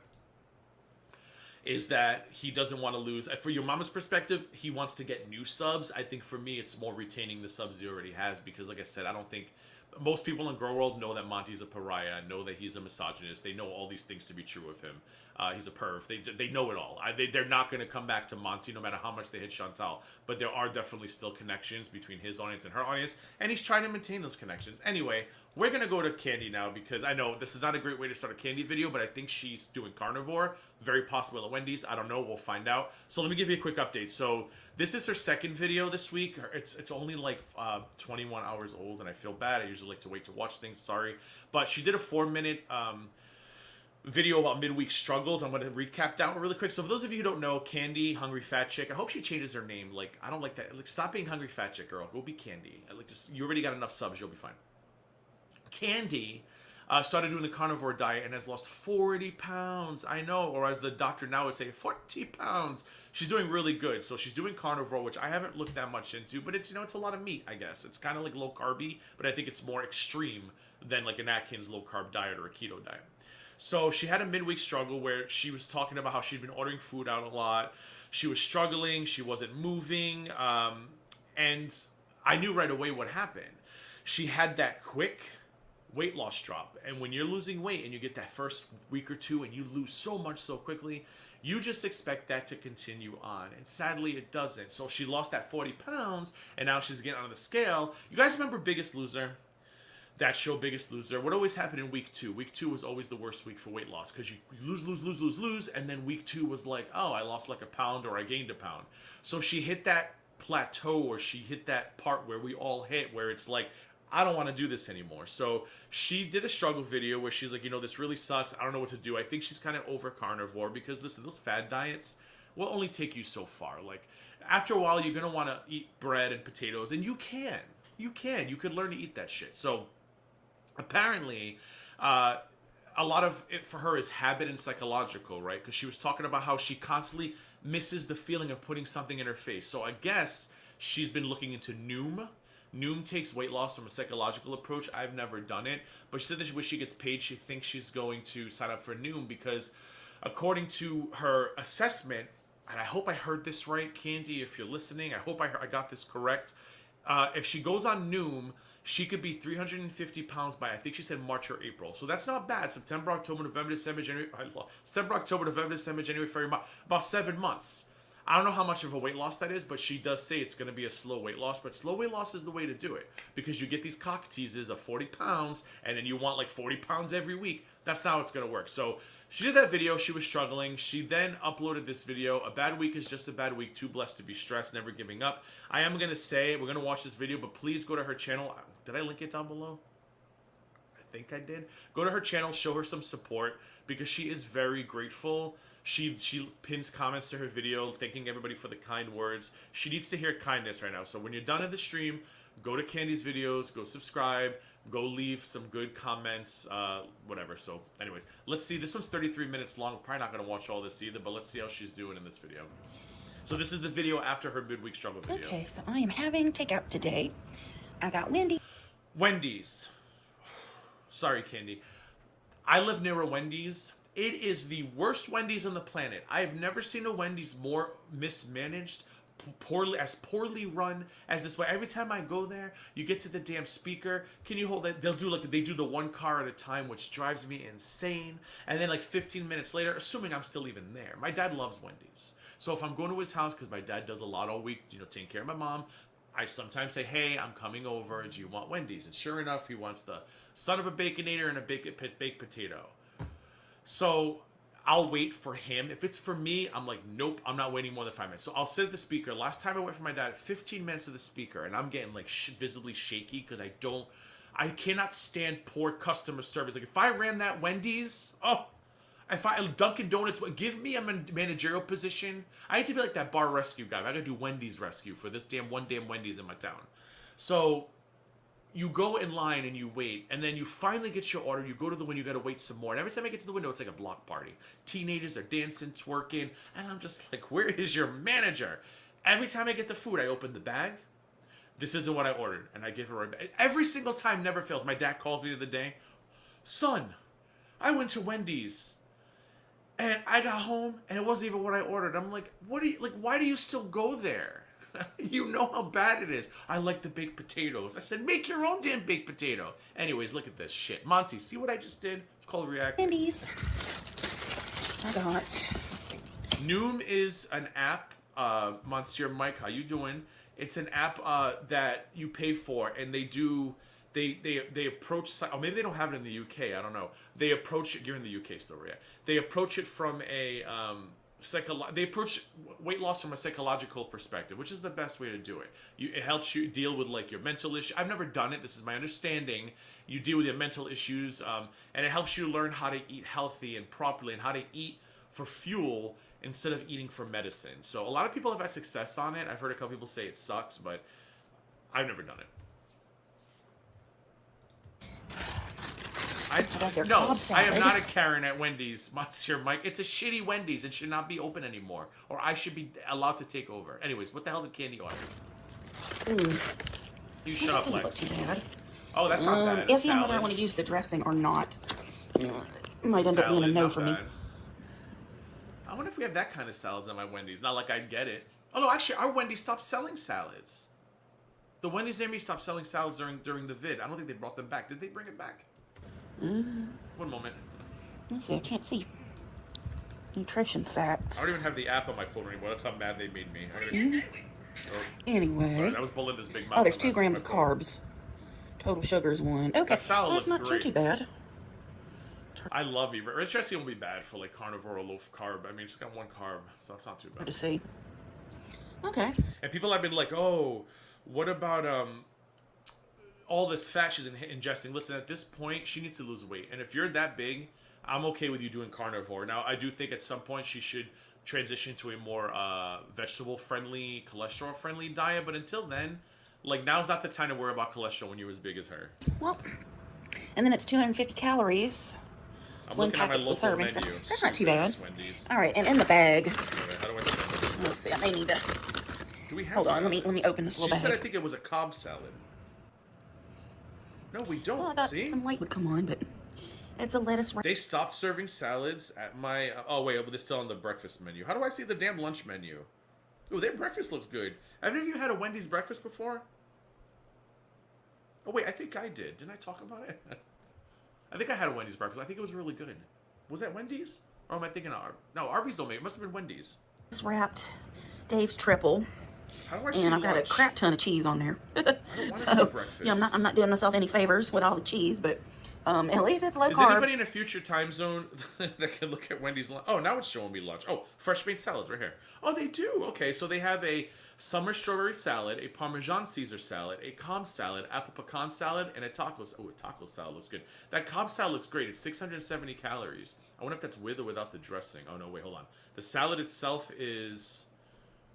is that he doesn't want to lose. For your mama's perspective, he wants to get new subs. I think for me, it's more retaining the subs he already has because, like I said, I don't think most people in Girl World know that Monty's a pariah, know that he's a misogynist. They know all these things to be true of him. He's a perv. They know it all. They're not going to come back to Monty no matter how much they hit Chantal. But there are definitely still connections between his audience and her audience, and he's trying to maintain those connections. Anyway, we're going to go to Candy now because I know this is not a great way to start a Candy video, but I think she's doing carnivore. Very possible at Wendy's. I don't know. We'll find out. So let me give you a quick update. So this is her second video this week. It's only like 21 hours old, and I feel bad. I usually like to wait to watch things. Sorry. But she did a 4-minute video about midweek struggles. I'm going to recap that one really quick. So for those of you who don't know, Candy, Hungry Fat Chick, I hope she changes her name. Like, I don't like that. Like, stop being Hungry Fat Chick, girl. Go be Candy. Like, just, you already got enough subs. You'll be fine. Candy started doing the carnivore diet and has lost 40 pounds. I know, or as the doctor now would say, 40 pounds. She's doing really good. So she's doing carnivore, which I haven't looked that much into, but it's, you know, it's a lot of meat, I guess. It's kind of like low carby, but I think it's more extreme than like an Atkins low carb diet or a keto diet. So she had a midweek struggle where she was talking about how she'd been ordering food out a lot. She was struggling. She wasn't moving. And I knew right away what happened. She had that quick weight loss drop. And when you're losing weight and you get that first week or two and you lose so much so quickly, you just expect that to continue on. And sadly, it doesn't. So she lost that 40 pounds and now she's getting on the scale. You guys remember Biggest Loser? That show, Biggest Loser. What always happened in week 2? Week 2 was always the worst week for weight loss because you lose, and then week 2 was like, oh, I lost like a pound or I gained a pound. So she hit that plateau, or she hit that part where we all hit, where it's like, I don't want to do this anymore. So she did a struggle video where she's like, you know, this really sucks. I don't know what to do. I think she's kind of over carnivore because, listen, those fad diets will only take you so far. Like, after a while, you're going to want to eat bread and potatoes, and you can. You could learn to eat that shit. So apparently, a lot of it for her is habit and psychological, right? Because she was talking about how she constantly misses the feeling of putting something in her face. So I guess she's been looking into Noom. Noom takes weight loss from a psychological approach. I've never done it. But she said that when she gets paid, she thinks she's going to sign up for Noom because according to her assessment, and I hope I heard this right, Candy, if you're listening, I hope I got this correct. If she goes on Noom, she could be 350 pounds by, I think she said March or April. So that's not bad. September, October, November, December, January, February, March, about 7 months. I don't know how much of a weight loss that is, but she does say it's going to be a slow weight loss. But slow weight loss is the way to do it because you get these cock teases of 40 pounds and then you want like 40 pounds every week. That's not how it's going to work. So she did that video. She was struggling. She then uploaded this video. A bad week is just a bad week. Too blessed to be stressed, never giving up. I am going to say we're going to watch this video, but please go to her channel. Did I link it down below? I think I did. Go to her channel, show her some support because she is very grateful. She pins comments to her video, thanking everybody for the kind words. She needs to hear kindness right now. So when you're done at the stream, go to Candy's videos, go subscribe, go leave some good comments, whatever. So anyways, let's see. This one's 33 minutes long. Probably not going to watch all this either, but let's see how she's doing in this video. So this is the video after her midweek struggle video. Okay, so I am having takeout today. I got Wendy's. Sorry, Candy. I live near a Wendy's. It is the worst Wendy's on the planet. I have never seen a Wendy's more mismanaged, poorly run as this way. Every time I go there, you get to the damn speaker. Can you hold that? They do the one car at a time, which drives me insane. And then like 15 minutes later, assuming I'm still even there. My dad loves Wendy's. So if I'm going to his house, because my dad does a lot all week, you know, taking care of my mom, I sometimes say, hey, I'm coming over. Do you want Wendy's? And sure enough, he wants the son of a Baconator and a baked potato. So I'll wait for him. If it's for me, I'm like, nope, I'm not waiting more than 5 minutes. So I'll sit at the speaker. Last time I went for my dad, 15 minutes at the speaker, and I'm getting like visibly shaky because I cannot stand poor customer service. Like if I ran that Wendy's, Dunkin' Donuts, give me a managerial position. I need to be like that bar rescue guy. I gotta do Wendy's rescue for this damn Wendy's in my town. So you go in line and you wait, and then you finally get your order. You go to the window, you gotta wait some more. And every time I get to the window, it's like a block party. Teenagers are dancing, twerking, and I'm just like, where is your manager? Every time I get the food, I open the bag. This isn't what I ordered, and I give it right back. Every single time, never fails. My dad calls me the other day. Son, I went to Wendy's, and I got home, and it wasn't even what I ordered. I'm like, why do you still go there? You know how bad it is. I like the baked potatoes. I said, make your own damn baked potato. Anyways, look at this shit. Monty, see what I just did? It's called reacting. Wendy's. I got. Noom is an app. Monsieur Mike, how you doing? It's an app that you pay for, and they do. They approach. Oh, maybe they don't have it in the UK. I don't know. They approach it. You're in the UK still, right? They approach it from a they approach weight loss from a psychological perspective, which is the best way to do it. It helps you deal with like your mental issue. I've never done it. This is my understanding. You deal with your mental issues, and it helps you learn how to eat healthy and properly, and how to eat for fuel instead of eating for medicine. So a lot of people have had success on it. I've heard a couple people say it sucks, but I've never done it. I am not a Karen at Wendy's, Monsieur Mike. It's a shitty Wendy's. It should not be open anymore, or I should be allowed to take over. Anyways, what the hell did Candy order? You shut up, Lex. Oh, that's not bad. If whether I want to use the dressing or not, might end up being a no for me. I wonder if we have that kind of salads at my Wendy's. Not like I'd get it. Oh no, actually, our Wendy's stopped selling salads. The Wendy's near me stopped selling salads during the vid. I don't think they brought them back. Did they bring it back? One moment. Let's see, I can't see. Nutrition facts. I don't even have the app on my phone anymore. That's how mad they made me. Anyway. Sorry, that was Belinda's big mouth. Oh, there's 2 grams of carbs. Total sugar is 1. Okay, that salad that's not too bad. I love beef. Red dressing won't be bad for like carnivore or low carb. I mean, it's got 1 carb, so that's not too bad. To see. Okay. And people have been like, oh, what about all this fat she's ingesting? Listen, at this point, she needs to lose weight. And if you're that big, I'm okay with you doing carnivore. Now, I do think at some point she should transition to a more vegetable-friendly, cholesterol-friendly diet. But until then, like, now's not the time to worry about cholesterol when you're as big as her. Well, and then it's 250 calories. I'm looking at my local menu. That's not too bad. Wendy's. All right, and in the bag. Okay, how do I Let's see. I may need to. Do we have Hold on. Let me open this little bag. She said I think it was a Cobb salad. No, we don't. Well, I thought see? some light would come on, but it's a lettuce. They stopped serving salads at my. Oh wait, but they're still on the breakfast menu. How do I see the damn lunch menu? Oh, their breakfast looks good. Have any of you had a Wendy's breakfast before? Oh wait, I think I did. Didn't I talk about it? I think I had a Wendy's breakfast. I think it was really good. Was that Wendy's? Or am I thinking of No, Arby's don't make it. It must have been Wendy's. It's wrapped Dave's triple. How do I see And I've got a lunch? crap ton of cheese on there. I don't want to see breakfast. Yeah, I'm not doing myself any favors with all the cheese, but at least it's low Is carb. anybody in a future time zone that can look at Wendy's lunch? Oh, now it's showing me lunch. Oh, fresh made salads right here. Oh, they do. Okay, so they have a summer strawberry salad, a Parmesan Caesar salad, a Cobb salad, apple pecan salad, and a taco. Oh, a taco salad looks good. That Cobb salad looks great. It's 670 calories. I wonder if that's with or without the dressing. Oh no, wait, hold on. The salad itself is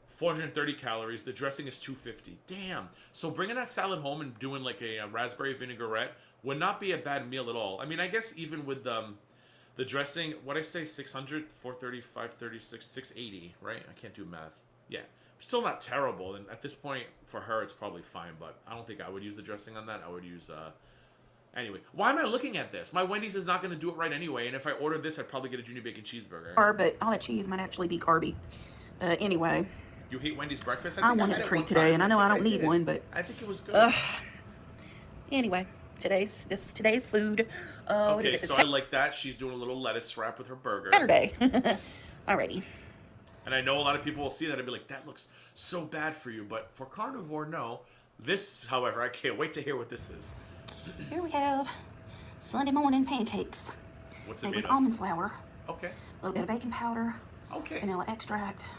430 calories. The dressing is 250. Damn. So bringing that salad home and doing like a raspberry vinaigrette would not be a bad meal at all. I mean, I guess even with the dressing, what I say, 600, 430, 536, 680, right? I can't do math. Yeah. Still not terrible. And at this point, for her, it's probably fine. But I don't think I would use the dressing on that. I would use... Anyway, why am I looking at this? My Wendy's is not going to do it right anyway. And if I ordered this, I'd probably get a junior bacon cheeseburger. But all that cheese might actually be carby. Anyway. You hate Wendy's breakfast? I wanted a treat today, and I know I don't need one, but... I think it was good. Anyway, this is today's food. Okay, so I like that. She's doing a little lettuce wrap with her burger. Saturday. Alrighty. And I know a lot of people will see that and be like, that looks so bad for you. But for carnivore, no. This, however, I can't wait to hear what this is. Here we have Sunday morning pancakes. What's it made made with of? almond flour. Okay. A little bit of baking powder. Okay. Vanilla extract.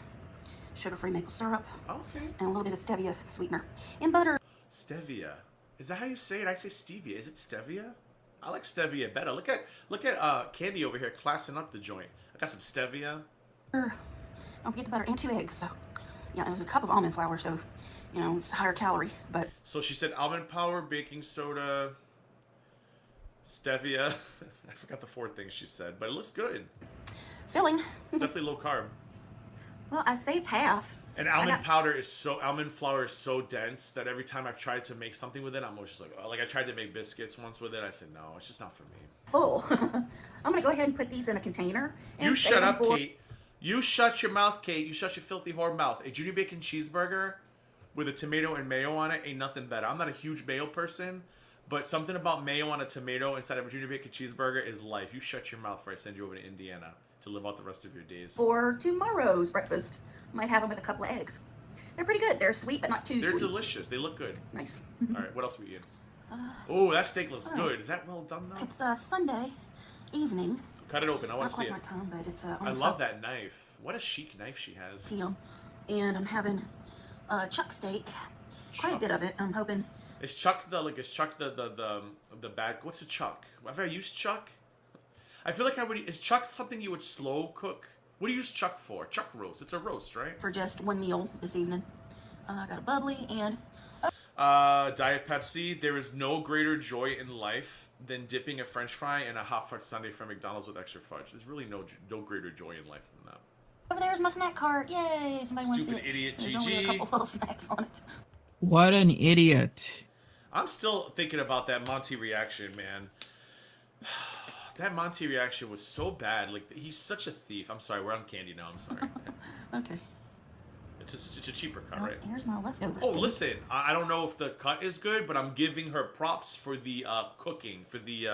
Sugar-free maple syrup. Okay. And a little bit of stevia sweetener. And butter. Stevia. Is that how you say it? I say stevia. Is it stevia? I like stevia better. Look at Candy over here classing up the joint. I got some stevia. Don't forget the butter and 2 eggs. So, yeah, it was a cup of almond flour, so, you know, it's higher calorie, but... So she said almond powder, baking soda, stevia. I forgot the 4 things she said, but it looks good. Filling. It's definitely low carb. Well, I saved half. And almond flour is so dense that every time I've tried to make something with it, I'm always just like, oh, like I tried to make biscuits once with it. I said, no, it's just not for me. Full. I'm going to go ahead and put these in a container. And you shut up, Kate. You shut your mouth, Kate. You shut your filthy whore mouth. A junior bacon cheeseburger with a tomato and mayo on it ain't nothing better. I'm not a huge mayo person, but something about mayo on a tomato inside of a junior bacon cheeseburger is life. You shut your mouth before I send you over to Indiana to live out the rest of your days. For tomorrow's breakfast, might have them with a couple of eggs. They're pretty good. They're sweet, but not too They're sweet. delicious. They look good. Nice. All right, what else are we eating? Oh, that steak looks good. Is that well done though? It's Sunday evening. Cut it open. I want Not to see quite it. my time, but it's I love that knife. What a chic knife she has. PM, and I'm having chuck steak. Quite a Chuck. bit of it. I'm hoping. Is chuck the bad? What's a chuck? Have I used chuck? I feel like I would. Is chuck something you would slow cook? What do you use chuck for? Chuck roast. It's a roast, right? For just one meal this evening. I got a bubbly and Diet Pepsi. There is no greater joy in life than dipping a French fry in a hot fudge sundae from McDonald's with extra fudge. There's really no greater joy in life than that. over there's my snack cart. Yay! Somebody wants Stupid it. idiot There's only a GG. couple little snacks on it. What an idiot. I'm still thinking about that Monty reaction, man. That Monty reaction was so bad. Like, he's such a thief. I'm sorry, we're on candy now. I'm sorry. Okay. It's a cheaper cut, Well, right? here's my leftovers. Oh, listen. I don't know if the cut is good, but I'm giving her props for the cooking. For the,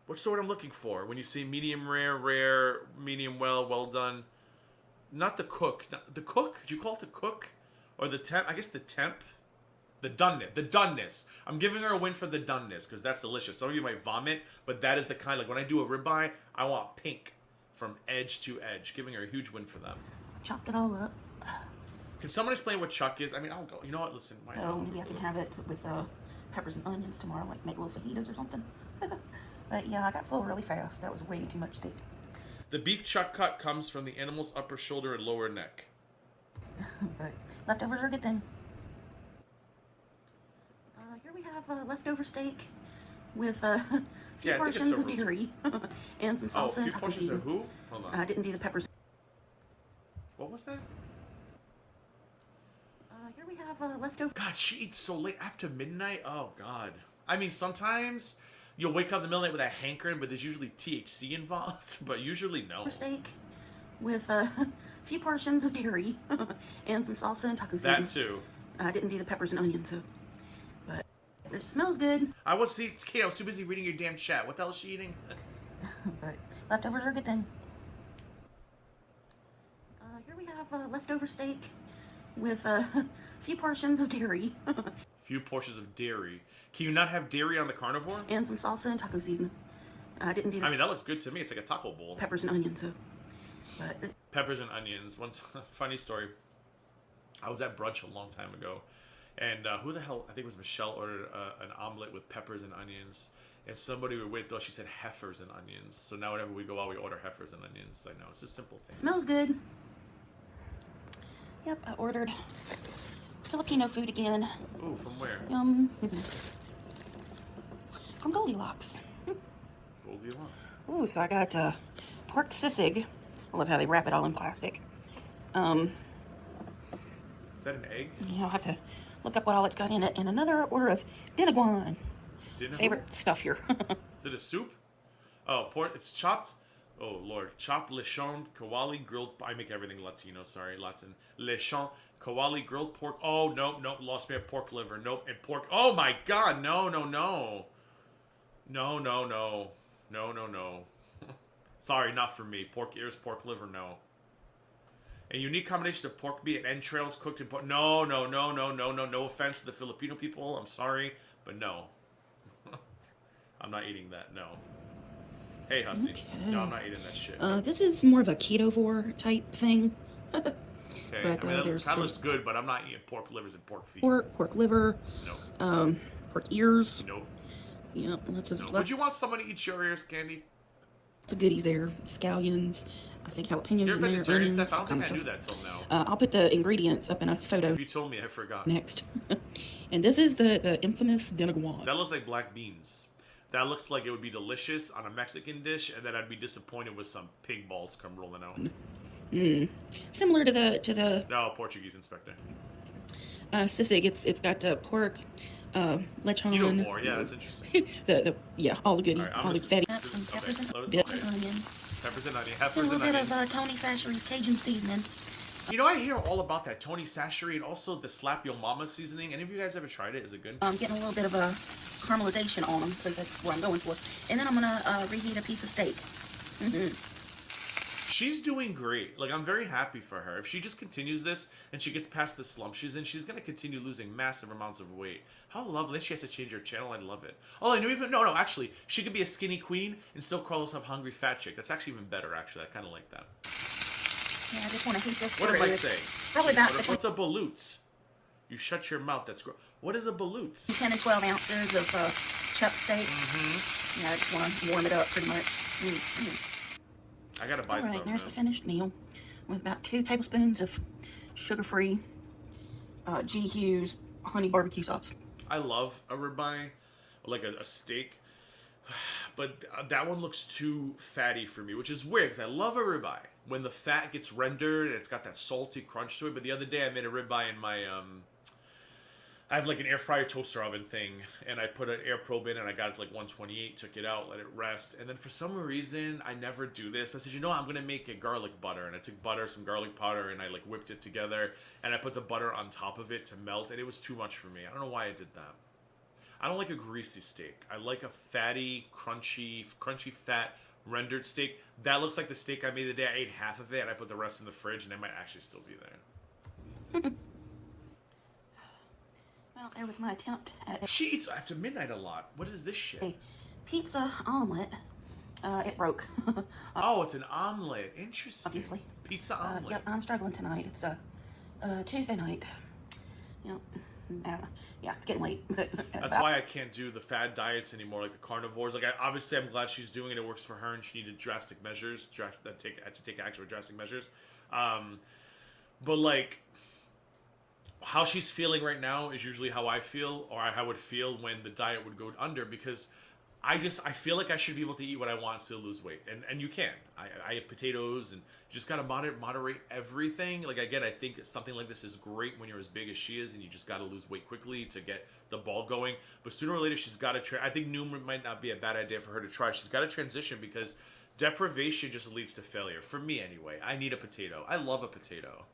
what's the word I'm looking for? When you say medium rare, medium well done. Not the cook. The cook? Did you call it the cook? Or the temp? I guess the temp. The doneness. I'm giving her a win for the doneness because that's delicious. Some of you might vomit, but that is the kind, like when I do a ribeye, I want pink from edge to edge. Giving her a huge win for them. Chopped it all up. Can someone explain what chuck is? I mean, I'll go. You know what? Listen. So maybe I can have it with peppers and onions tomorrow, like make little fajitas or something. But yeah, I got full really fast. That was way too much steak. The beef chuck cut comes from the animal's upper shoulder and lower neck. But leftovers are a good thing. Here we have leftover steak with a few Yeah, I think it's portions a of roast. dairy and some Oh, salsa a and few taco portions of seasoning. who? Hold on. I didn't do the peppers. What was that? Here we have leftover. God, she eats so late after midnight. Oh God. I mean, sometimes you'll wake up in the middle of the night with a hankering, but there's usually THC involved. But usually no. Steak with a few portions of dairy and some salsa and taco seasoning. That too. I didn't do the peppers and onions, so. But it smells good. I was Kate. I was too busy reading your damn chat. What the hell is she eating? But leftovers are a good thing. Here we have leftover steak with a few portions of dairy Few portions of dairy. Can you not have dairy on the carnivore? and some salsa and taco seasoning. I didn't do the I mean, that looks good to me. It's like a taco bowl. peppers and onions, so. But Peppers and onions. One funny story. I was at brunch a long time ago, and who the hell? I think it was Michelle ordered an omelet with peppers and onions, and somebody we were with thought she said heifers and onions. So now whenever we go out, we order heifers and onions. I know it's a simple thing. smells good. Yep, I ordered Filipino food again. Ooh, from where? From Goldilocks. Goldilocks. Ooh, so I got pork sisig. I love how they wrap it all in plastic. Is that an egg? Yeah, I'll have to look up what all it's got in it. And another order of DeGGround. Dinner? Favorite stuff here. Is it a soup? Oh, pork. It's chopped. Oh Lord, chopped lechon, kawali, grilled. I make everything Latino. Sorry, Latin. Lechon, kawali, grilled pork. Oh nope, lost me at pork liver. Nope, and pork. Oh my God, no. Sorry, not for me. Pork ears, pork liver, no. A unique combination of pork meat and entrails cooked in pork. No. No offense to the Filipino people. I'm sorry, but no. I'm not eating that. No. Hey, hussy. Okay. No, I'm not eating that shit. This is more of a ketovore type thing. Okay. But, I mean, there's that looks good, but I'm not eating pork livers and pork feet. Pork liver, No. pork ears. Nope. Yep, lots of No. Would you want someone to eat your ears, Candy? lots of goodies there. Scallions, I think jalapenos You're in there, vegetarian, onions, Steph? I all don't think kind I of knew stuff. that till now. I'll put the ingredients up in a photo If you told me, I forgot. next. And this is the infamous DeGGround. That looks like black beans. That looks like it would be delicious on a Mexican dish, and then I'd be disappointed with some pig balls come rolling out. Similar to the No, Portuguese inspector. sisig. It's got pork, lechon. Ketovore, yeah, that's interesting. Yeah, all the goodies, All right, I'm all the just- fatty. this is- Some peppers okay, and okay. onions. Peppers and onions. A Heifers little and bit onions. of Tony Chachere's Cajun seasoning. You know, I hear all about that Tony Sashery and also the Slap Yo Mama seasoning. Any of you guys ever tried it? Is it good? Getting a little bit of a caramelization on them because that's what I'm going for. And then I'm gonna reheat a piece of steak. She's doing great. Like, I'm very happy for her. If she just continues this and she gets past the slump she's in, she's going to continue losing massive amounts of weight. How lovely. She has to change her channel. I love it. Oh, I knew even... No, actually, she could be a skinny queen and still call herself hungry fat chick. That's actually even better, actually. I kind of like that. Yeah, I just want to heat this. What did I say? Probably about... What's a balut? You shut your mouth. That's gross. What is a balut? 10 and 12 ounces of chuck steak. Yeah, I just want to warm it up pretty much. I gotta buy some. Alright, there's the finished meal with about 2 tablespoons of sugar-free G. Hughes honey barbecue sauce. I love a ribeye, like a steak, but that one looks too fatty for me, which is weird because I love a ribeye when the fat gets rendered and it's got that salty crunch to it. But the other day I made a ribeye in my I have like an air fryer toaster oven thing, and I put an air probe in, and I got it to like 128, took it out, let it rest, and then for some reason, I never do this, but I said, you know what, I'm going to make a garlic butter, and I took butter, some garlic powder, and I like whipped it together, and I put the butter on top of it to melt, and it was too much for me. I don't know why I did that. I don't like a greasy steak. I like a fatty, crunchy fat, rendered steak. That looks like the steak I made the day I ate half of it, and I put the rest in the fridge, and it might actually still be there. Well, there was my attempt at She eats after midnight a lot. What is this shit? a pizza omelet. It broke. Oh, it's an omelet. Interesting. Obviously. Pizza omelet. Yep, I'm struggling tonight. It's Tuesday night. Yep. Yeah, it's getting late. That's why I can't do the fad diets anymore, like the carnivores. Like, obviously, I'm glad she's doing it. It works for her, and she needed drastic measures. Had to take actual drastic measures. But like, how she's feeling right now is usually how I feel, or how I would feel when the diet would go under, because I feel like I should be able to eat what I want and still lose weight, and you can. I eat potatoes, and you just gotta moderate everything. Like, again, I think something like this is great when you're as big as she is, and you just gotta lose weight quickly to get the ball going. But sooner or later, she's gotta I think Noom might not be a bad idea for her to try. She's gotta transition, because deprivation just leads to failure. For me, anyway. I need a potato. I love a potato.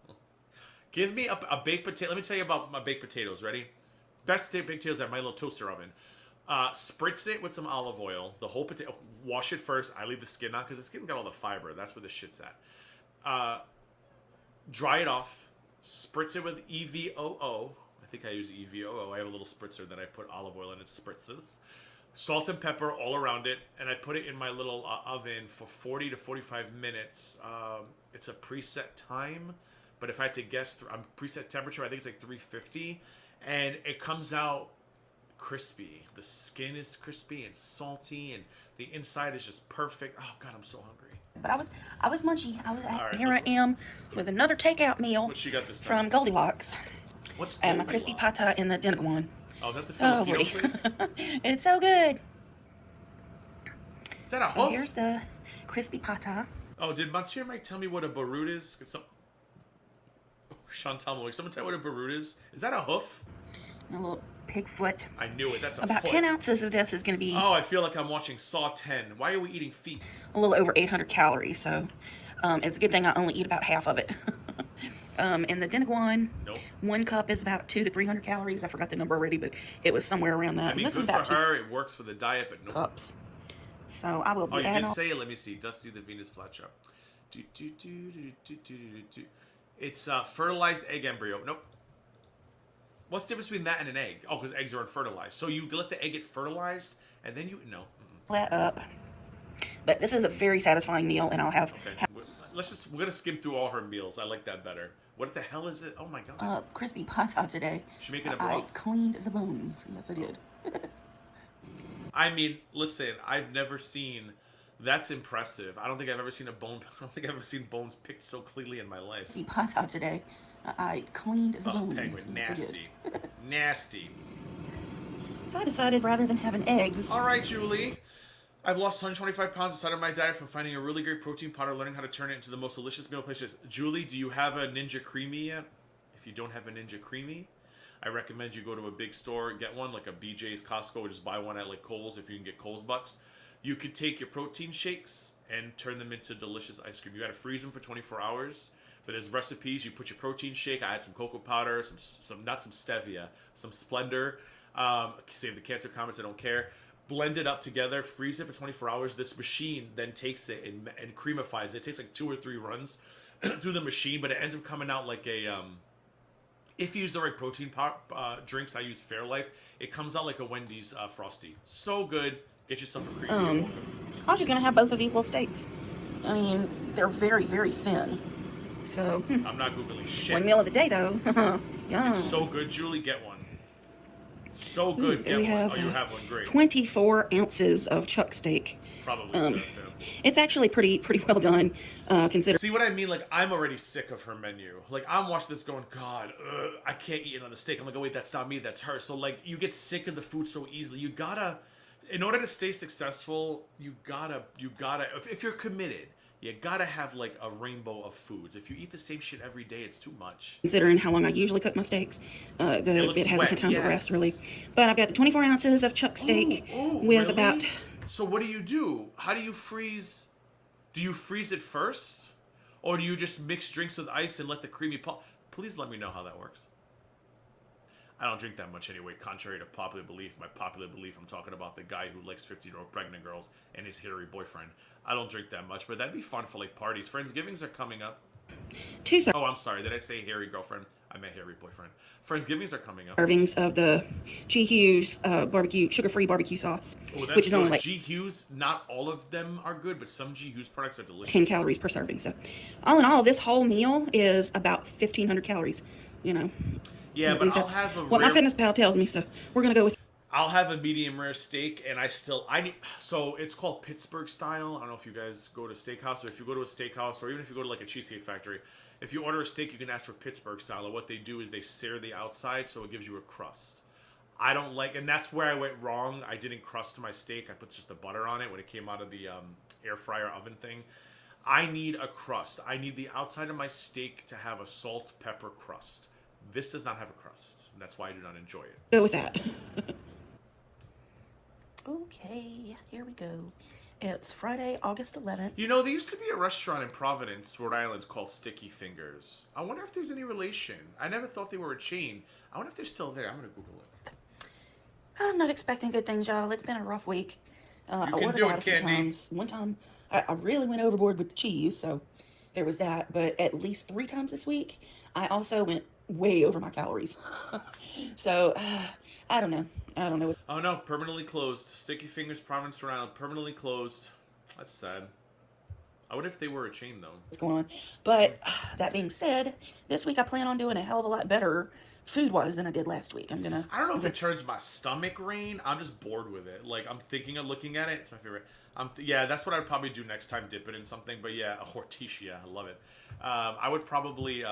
Give me a baked potato. Let me tell you about my baked potatoes. Ready? Best baked potatoes at my little toaster oven. Spritz it with some olive oil. The whole potato. Wash it first. I leave the skin out because the skin's got all the fiber. That's where the shit's at. Dry it off. Spritz it with EVOO. I think I use EVOO. I have a little spritzer that I put olive oil in. It spritzes. Salt and pepper all around it. And I put it in my little oven for 40 to 45 minutes. It's a preset time. But if I had to guess, preset temperature, I think it's like 350. And it comes out crispy. The skin is crispy and salty, and the inside is just perfect. Oh, God, I'm so hungry. But I was munchy. Right, here I am with another takeout meal What she got this time? from Goldilocks. What's And my crispy Goldilocks? pata in the DeGGround. Oh, is that the Filipino Lordy. place? It's so good. Is that a So hoof? here's the crispy pata. Oh, did Monsieur Mike tell me what a barut is? Could Chantal, like, someone tell me what a barut is? Is that a hoof? A little pig foot. I knew it. That's a About foot. 10 ounces of this is going to be Oh, I feel like I'm watching Saw 10. Why are we eating feet? a little over 800 calories. So it's a good thing I only eat about half of it. In the DeGGround, Nope. 1 cup is about 200 to 300 calories. I forgot the number already, but it was somewhere around that. I And mean, this is good about for her. It works for the diet, but 2 no. cups. So I will Oh, be you adding did on. say it. Let me see. Dusty the Venus flytrap. It's fertilized egg embryo. Nope. What's the difference between that and an egg? Oh, because eggs are unfertilized. So you let the egg get fertilized, and then you... No. Flat up. But this is a very satisfying meal, and I'll have Okay. We're going to skim through all her meals. I like that better. What the hell is it? Oh, my God. crispy pata today. She making a I broth? cleaned the bones. Yes, I did. I mean, listen, I've never seen... That's impressive. I don't think I've ever seen bones picked so cleanly in my life. Crispy pata today. I cleaned the bones. Penguin, Yes, I did. nasty. Nasty. So I decided rather than having eggs, All right, Julie. I've lost 125 pounds inside of my diet from finding a really great protein powder, learning how to turn it into the most delicious meal places. Julie, do you have a Ninja Creamy yet? If you don't have a Ninja Creamy, I recommend you go to a big store, get one, like a BJ's, Costco, or just buy one at like Kohl's if you can get Kohl's bucks. You could take your protein shakes and turn them into delicious ice cream. You got to freeze them for 24 hours. But there's recipes. You put your protein shake. I had some cocoa powder, some not some stevia, some Splendor. Save the cancer comments. I don't care. Blend it up together. Freeze it for 24 hours. This machine then takes it and creamifies it. It takes like 2 or 3 runs through the machine, but it ends up coming out like a if you use the right protein drinks, I use Fairlife. It comes out like a Wendy's Frosty. So good. Get yourself a creamy. I was just gonna have both of these little steaks. I mean, they're very, very thin. So I'm not Googling shit. one meal of the day though. Yeah. It's so good, Julie. Get one. So good. Get we one. have, Oh, you have one. Great. 24 ounces of chuck steak. Probably stuff, yeah. It's actually pretty well done, considering. See what I mean? Like, I'm already sick of her menu. Like, I'm watching this going, God, I can't eat another steak. I'm like, oh, wait, that's not me, that's her. So, like, you get sick of the food so easily. You gotta, in order to stay successful, you gotta, if you're committed, you gotta have, like, a rainbow of foods. If you eat the same shit every day, it's too much. Considering how long I usually cook my steaks, it hasn't had time to rest, really. But I've got the 24 ounces of chuck steak with really? about... So what do? How do you freeze? Do you freeze it first? Or do you just mix drinks with ice and let the creamy pop? Please let me know how that works. I don't drink that much anyway, contrary to popular belief. My popular belief, I'm talking about the guy who likes 15-year-old pregnant girls and his hairy boyfriend. I don't drink that much, but that'd be fun for, like, parties. Friendsgivings are coming up. Oh, I'm sorry. Did I say hairy girlfriend? I meant hairy boyfriend. Friendsgivings are coming up. Servings of the G. Hughes barbecue, sugar-free barbecue sauce, which is only like... G. Hughes, not all of them are good, but some G. Hughes products are delicious. 10 calories per serving. So, all in all, this whole meal is about 1,500 calories, you know. Yeah, but I'll have a what my fitness pal tells me, so we're going to go with... I'll have a medium rare steak, and so it's called Pittsburgh style. I don't know if you guys go to steakhouse, but if you go to a steakhouse, or even if you go to like a Cheesecake Factory, if you order a steak, you can ask for Pittsburgh style. And what they do is they sear the outside, so it gives you a crust. I don't like, and that's where I went wrong. I didn't crust my steak. I put just the butter on it when it came out of the air fryer oven thing. I need a crust. I need the outside of my steak to have a salt, pepper crust. This does not have a crust. And that's why I do not enjoy it. Go with that. Okay, here we go. It's Friday, August 11th. You know, there used to be a restaurant in Providence, Rhode Island, called Sticky Fingers. I wonder if there's any relation. I never thought they were a chain. I wonder if they're still there. I'm going to Google it. I'm not expecting good things, y'all. It's been a rough week. I can ordered do out it, a few Candy. times. One time, I really went overboard with the cheese, so there was that. But at least 3 times this week, I also went way over my calories. So, I don't know. Oh, no. Permanently closed. Sticky Fingers, Providence, Rhode Island. Permanently closed. That's sad. I wonder if they were a chain, though. What's going on? But that being said, this week I plan on doing a hell of a lot better food-wise than I did last week. I don't know if it turns my stomach green. I'm just bored with it. Like, I'm thinking of looking at it. It's my favorite. Yeah, that's what I'd probably do next time, dip it in something. But yeah, a horticia. I love it. I would probably...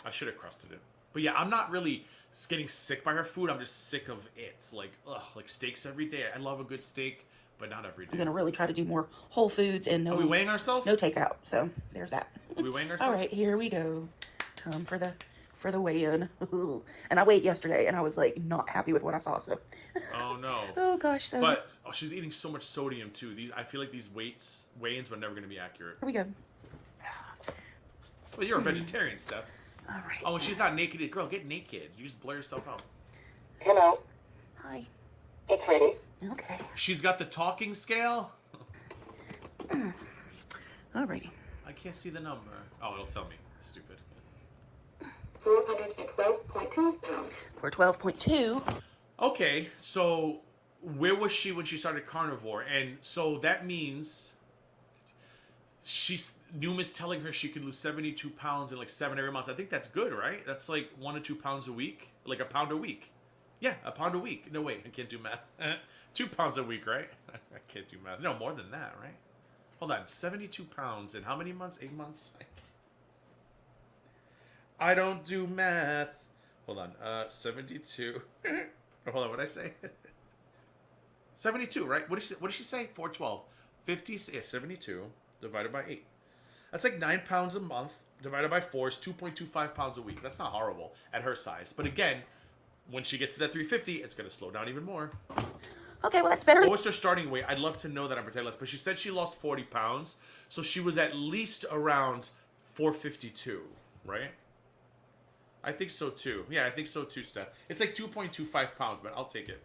I should have crusted it. But yeah, I'm not really getting sick by her food. I'm just sick of it. Like, like steaks every day. I love a good steak, but not every day. I'm going to really try to do more whole foods and no... Are we weighing ourselves? No takeout. So, there's that. Are we weighing ourselves? All right, here we go. Time for the weigh-in. And I weighed yesterday, and I was, like, not happy with what I saw, so... Oh, no. Oh, gosh. So... But she's eating so much sodium, too. I feel like these weigh-ins were never going to be accurate. Here we go. Well, you're a vegetarian, Steph. All right. Oh, and she's not naked. Girl, get naked. You just blur yourself out. Hello. Hi. It's ready. Okay. She's got the talking scale. Alrighty. I can't see the number. Oh, it'll tell me. Stupid. 412.2 pounds. For 12.2. Okay, so where was she when she started carnivore? And so that means Numa's telling her she could lose 72 pounds in like 7 every month. I think that's good, right? That's like 1 to 2 pounds a week, like a pound a week. Yeah, a pound a week. No, wait, I can't do math. 2 pounds a week, right? I can't do math. No, more than that, right? Hold on, 72 pounds in how many months? 8 months? I don't do math. Hold on, 72. Hold on, what did I say? 72, right? What did she say? 412. 50, yeah, 72 divided by 8. That's like 9 pounds a month. Divided by 4 is 2.25 pounds a week. That's not horrible at her size. But again, when she gets to that 350, it's going to slow down even more. Okay, well, that's better. What was her starting weight? I'd love to know that on Pretend Less. But she said she lost 40 pounds. So she was at least around 452. right? I think so too. Yeah, I think so too, Steph. It's like 2.25 pounds, but I'll take it.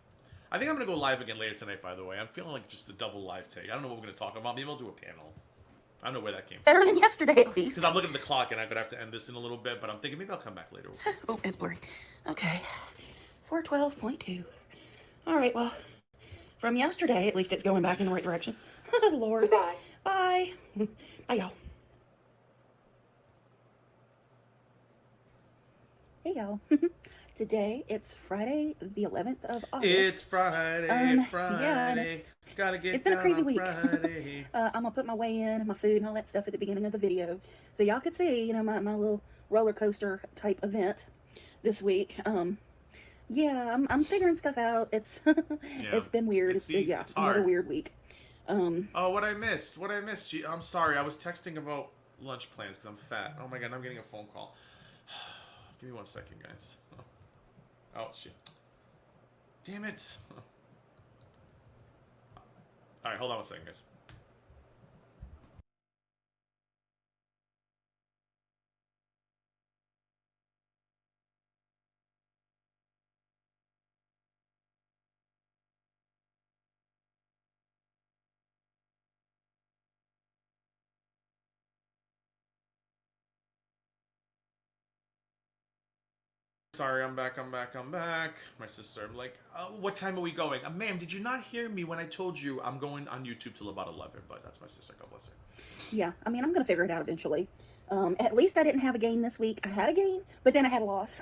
I think I'm going to go live again later tonight, by the way. I'm feeling like just a double live take. I don't know what we're going to talk about. Maybe I'll do a panel. I don't know where that came from. Better than yesterday, at least. Because I'm looking at the clock and I'm going to have to end this in a little bit, but I'm thinking maybe I'll come back later. Oh, it's blurry. Okay. 412.2. All right, well, from yesterday, at least it's going back in the right direction. Lord. Goodbye. Bye. Bye, y'all. Hey, y'all. Today, it's Friday, the 11th of August. It's Friday, Friday. Yeah, and Gotta get it's been a crazy week. Friday. I'm going to put my weigh in and my food and all that stuff at the beginning of the video. So y'all could see, you know, my little roller coaster type event this week. Yeah, I'm figuring stuff out. It's it's been weird. It's another weird week. Oh, what I missed? Gee, I'm sorry. I was texting about lunch plans because I'm fat. Oh my god, I'm getting a phone call. Give me 1 second, guys. Oh shit. Damn it. All right, hold on 1 second, guys. Sorry, I'm back. My sister, I'm like, what time are we going? Ma'am, did you not hear me when I told you I'm going on YouTube till about 11? But that's my sister, God bless her. Yeah, I mean, I'm going to figure it out eventually. At least I didn't have a gain this week. I had a gain, but then I had a loss,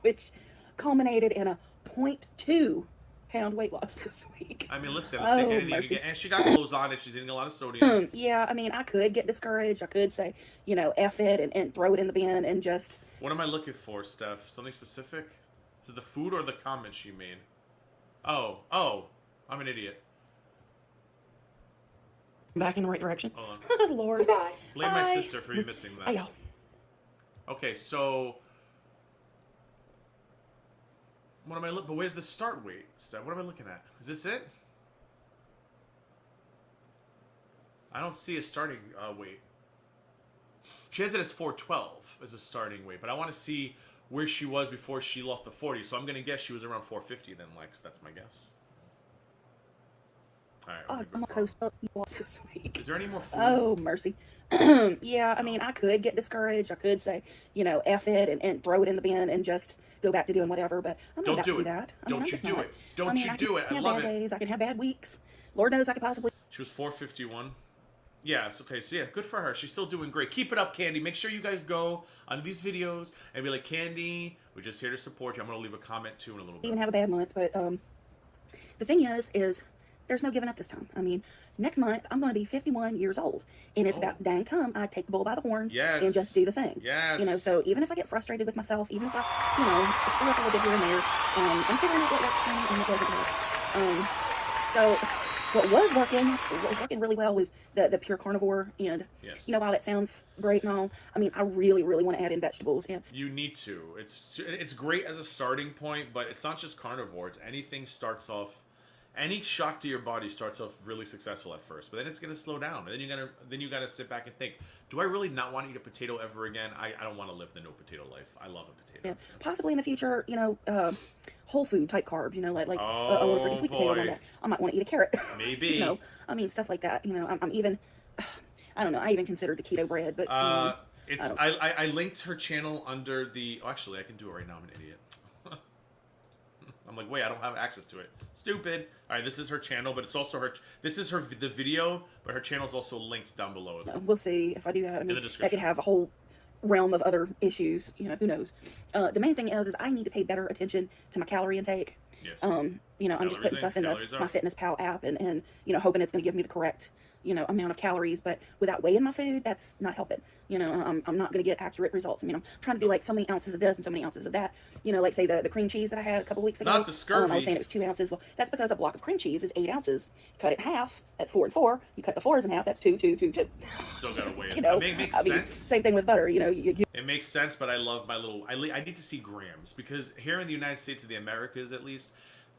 which culminated in a 0.2 pound weight loss this week. I mean, listen, I'll take anything you can get. And she got clothes on and she's eating a lot of sodium. Yeah, I mean, I could get discouraged. I could say, you know, F it and throw it in the bin and just... What am I looking for, Steph? Something specific? Is it the food or the comment she made? Oh, I'm an idiot. Back in the right direction. Hold on. Lord. Goodbye. Blame my sister for you missing that. Bye, y'all. Okay, so... What am I looking... But where's the start weight, Steph? What am I looking at? Is this it? I don't see a starting weight. She has it as 412 as a starting weight, but I want to see where she was before she lost the 40. So I'm going to guess she was around 450 then, Lex. That's my guess. All right. I'm a coast up this week. Is there any more food? Oh, mercy. Yeah, I mean, I could get discouraged. I could say, you know, F it and throw it in the bin and just go back to doing whatever, but I'm not about to do that. Don't you do it. Don't you do it. I love it. I can have bad days. I can have bad weeks. Lord knows I could possibly... She was 451. Yeah, it's okay. So yeah, good for her. She's still doing great. Keep it up, Candy. Make sure you guys go on these videos and be like, Candy, we're just here to support you. I'm going to leave a comment too in a little bit. Even have a bad month, but the thing is there's no giving up this time. I mean, next month I'm going to be 51 years old, and it's about dang time I take the bull by the horns and just do the thing. Yes. You know, so even if I get frustrated with myself, even if I, you know, screw up a little bit here and there, I'm figuring out what works for me and what doesn't work. So what was working really well was the pure carnivore, and you know, while that sounds great and all, I mean, I really want to add in vegetables. And you need to. It's great as a starting point, but it's not just carnivore. It's anything starts off. Any shock to your body starts off really successful at first, but then it's gonna slow down, and then you gotta sit back and think: do I really not want to eat a potato ever again? I don't want to live the no potato life. I love a potato. Yeah, possibly in the future, you know, whole food type carbs. You know, like I want a freaking sweet potato one day. I might want to eat a carrot. Maybe. You know, I mean, stuff like that. You know, I'm even, I don't know. I even considered the keto bread, but I linked her channel under the. Oh, actually, I can do it right now. I'm an idiot. I'm like, wait, I don't have access to it. Stupid. All right, this is her channel, but it's also her. This is the video, but her channel is also linked down below as well. We'll see if I do that. I mean, the that could have a whole realm of other issues. You know, who knows? The main thing is I need to pay better attention to my calorie intake. Yes. You know, I'm just putting stuff in my Fitness Pal app and you know, hoping it's going to give me the correct, you know, amount of calories, but without weighing my food, that's not helping. You know, I'm not going to get accurate results. I mean, I'm trying to do like so many ounces of this and so many ounces of that. You know, like say the cream cheese that I had a couple of weeks ago. Not the scurvy. I was saying it was 2 ounces. Well, that's because a block of cream cheese is 8 ounces. Cut it in half, that's 4 and 4. You cut the 4s in half, that's 2, 2, 2, 2. Still got to weigh it. You know, it makes sense. Same thing with butter. You know, it makes sense, but I love my little. I need to see grams because here in the United States of the Americas, at least,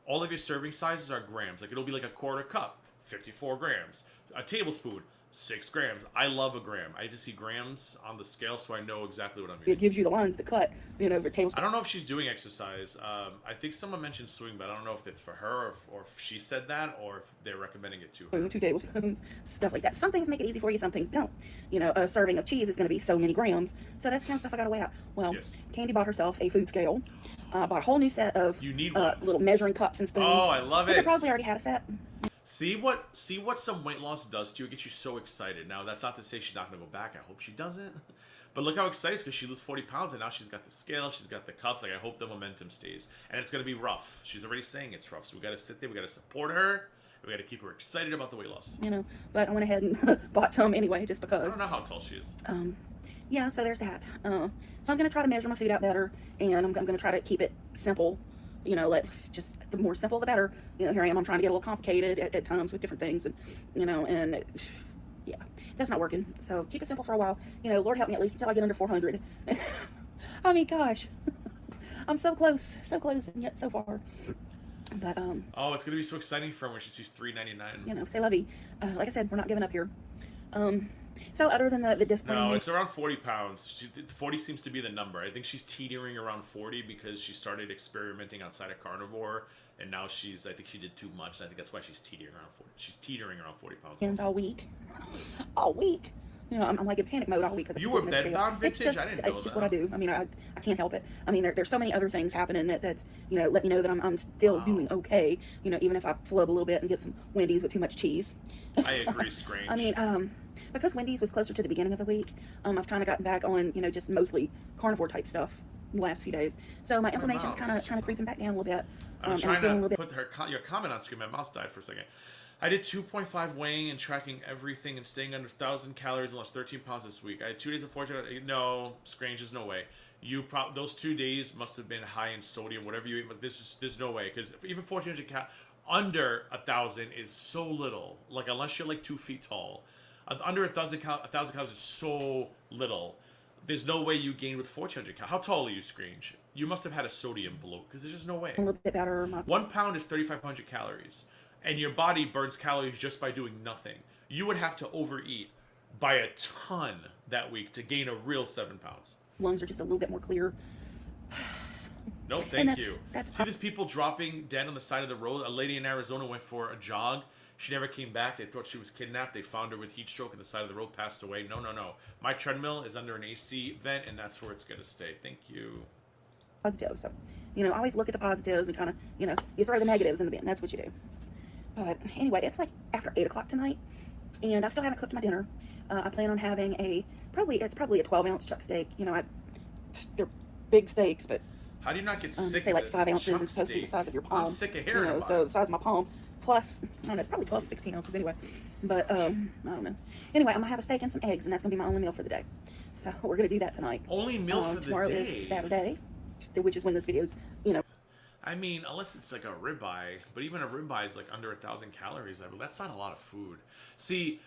all of your serving sizes are grams. Like it'll be like a quarter cup, 54 grams. A tablespoon, 6 grams. I love a gram. I just see grams on the scale, so I know exactly what I'm It eating. gives you the lines to cut, you know, over I tablespoon. don't know if she's doing exercise. I think someone mentioned swing, but I don't know if it's for her or if she said that or if they're recommending it to her. 2 tablespoons, stuff like that. Some things make it easy for you, some things don't. You know, a serving of cheese is going to be so many grams, so that's the kind of stuff I got to weigh out. Well, Yes. Candy bought herself a food scale, bought a whole new set of You need one. little measuring cups and spoons. Oh, I love which it. I probably already had a set. See what some weight loss does to you. It gets you so excited. Now, that's not to say she's not going to go back. I hope she doesn't. But look how excited because she lose 40 pounds and now she's got the scale, she's got the cups. Like, I hope the momentum stays. And it's going to be rough. She's already saying it's rough. So we got to sit there. We got to support her. We got to keep her excited about the weight loss. You know, but I went ahead and bought some anyway, just I because. don't know how tall she is. Yeah, so there's that. So I'm going to try to measure my food out better, and I'm going to try to keep it simple. You know, just the more simple, the better. You know, here I am. I'm trying to get a little complicated at times with different things, and you know, yeah, that's not working. So keep it simple for a while. You know, Lord help me at least until I get under 400. I mean, gosh, I'm so close, and yet so far. But Oh, it's gonna be so exciting for her when she sees $3.99. you know, c'est la vie. Like I said, we're not giving up here. So other than the disappointing No, news, it's around 40 pounds. 40 seems to be the number. I think she's teetering around 40 because she started experimenting outside of carnivore, and now I think she did too much. I think that's why she's teetering around 40. She's teetering around 40 pounds. and all week. You know, I'm like in panic mode all week because You were bedbound It's vintage? just, I didn't know it's just that. what I do. I mean, I can't help it. I mean, there's so many other things happening that you know, let me know that I'm still doing okay. You know, even if I flub a little bit and get some Wendy's with too much cheese. I agree, Strange. I mean, because Wendy's was closer to the beginning of the week, I've kind of gotten back on, you know, just mostly carnivore type stuff the last few days. So my inflammation's kind of creeping back down a little bit. I'm and trying feeling a to little bit. put your comment on screen. My mouse died for a second. I did 2.5 weighing and tracking everything and staying under 1,000 calories and lost 13 pounds this week. I had 2 days of fortune. No, Strange, there's no way. Those 2 days must have been high in sodium, whatever you eat. But there's no way because even 1,400 under 1,000 is so little. Like unless you're like 2 feet tall, under 1,000 calories is so little. There's no way you gain with 1,400 calories. How tall are you, Strange? You must have had a sodium bloat because there's just no way. A little bit better. 1 pound is 3,500 calories, and your body burns calories just by doing nothing. You would have to overeat by a ton that week to gain a real 7 pounds. Lungs are just a little bit more clear. No, And thank that's- you. that's See these people dropping dead on the side of the road? A lady in Arizona went for a jog. She never came back. They thought she was kidnapped. They found her with heat stroke on the side of the road, passed away. No. My treadmill is under an AC vent, and that's where it's going to stay. Thank you. Positive. So, you know, always look at the positives and kind of, you know, you throw the negatives in the bin. That's what you do. But anyway, it's like after 8 o'clock tonight, and I still haven't cooked my dinner. I plan on having probably a 12-ounce chuck steak. You know, they're big steaks, but How do you not get sick say of like the 5 ounces chunk is supposed to be the steak? size of your palm. I'm sick of You hearing know, about so it. the size of my palm. Plus, I don't know, it's probably 12 to 16 ounces anyway. But I don't know. Anyway, I'm gonna have a steak and some eggs, and that's gonna be my only meal for the day. So we're gonna do that tonight. Only meal for the tomorrow day. is Saturday, which is when this video's, you know. I mean, unless it's like a ribeye, but even a ribeye is like under 1,000 calories. I mean, that's not a lot of food. See,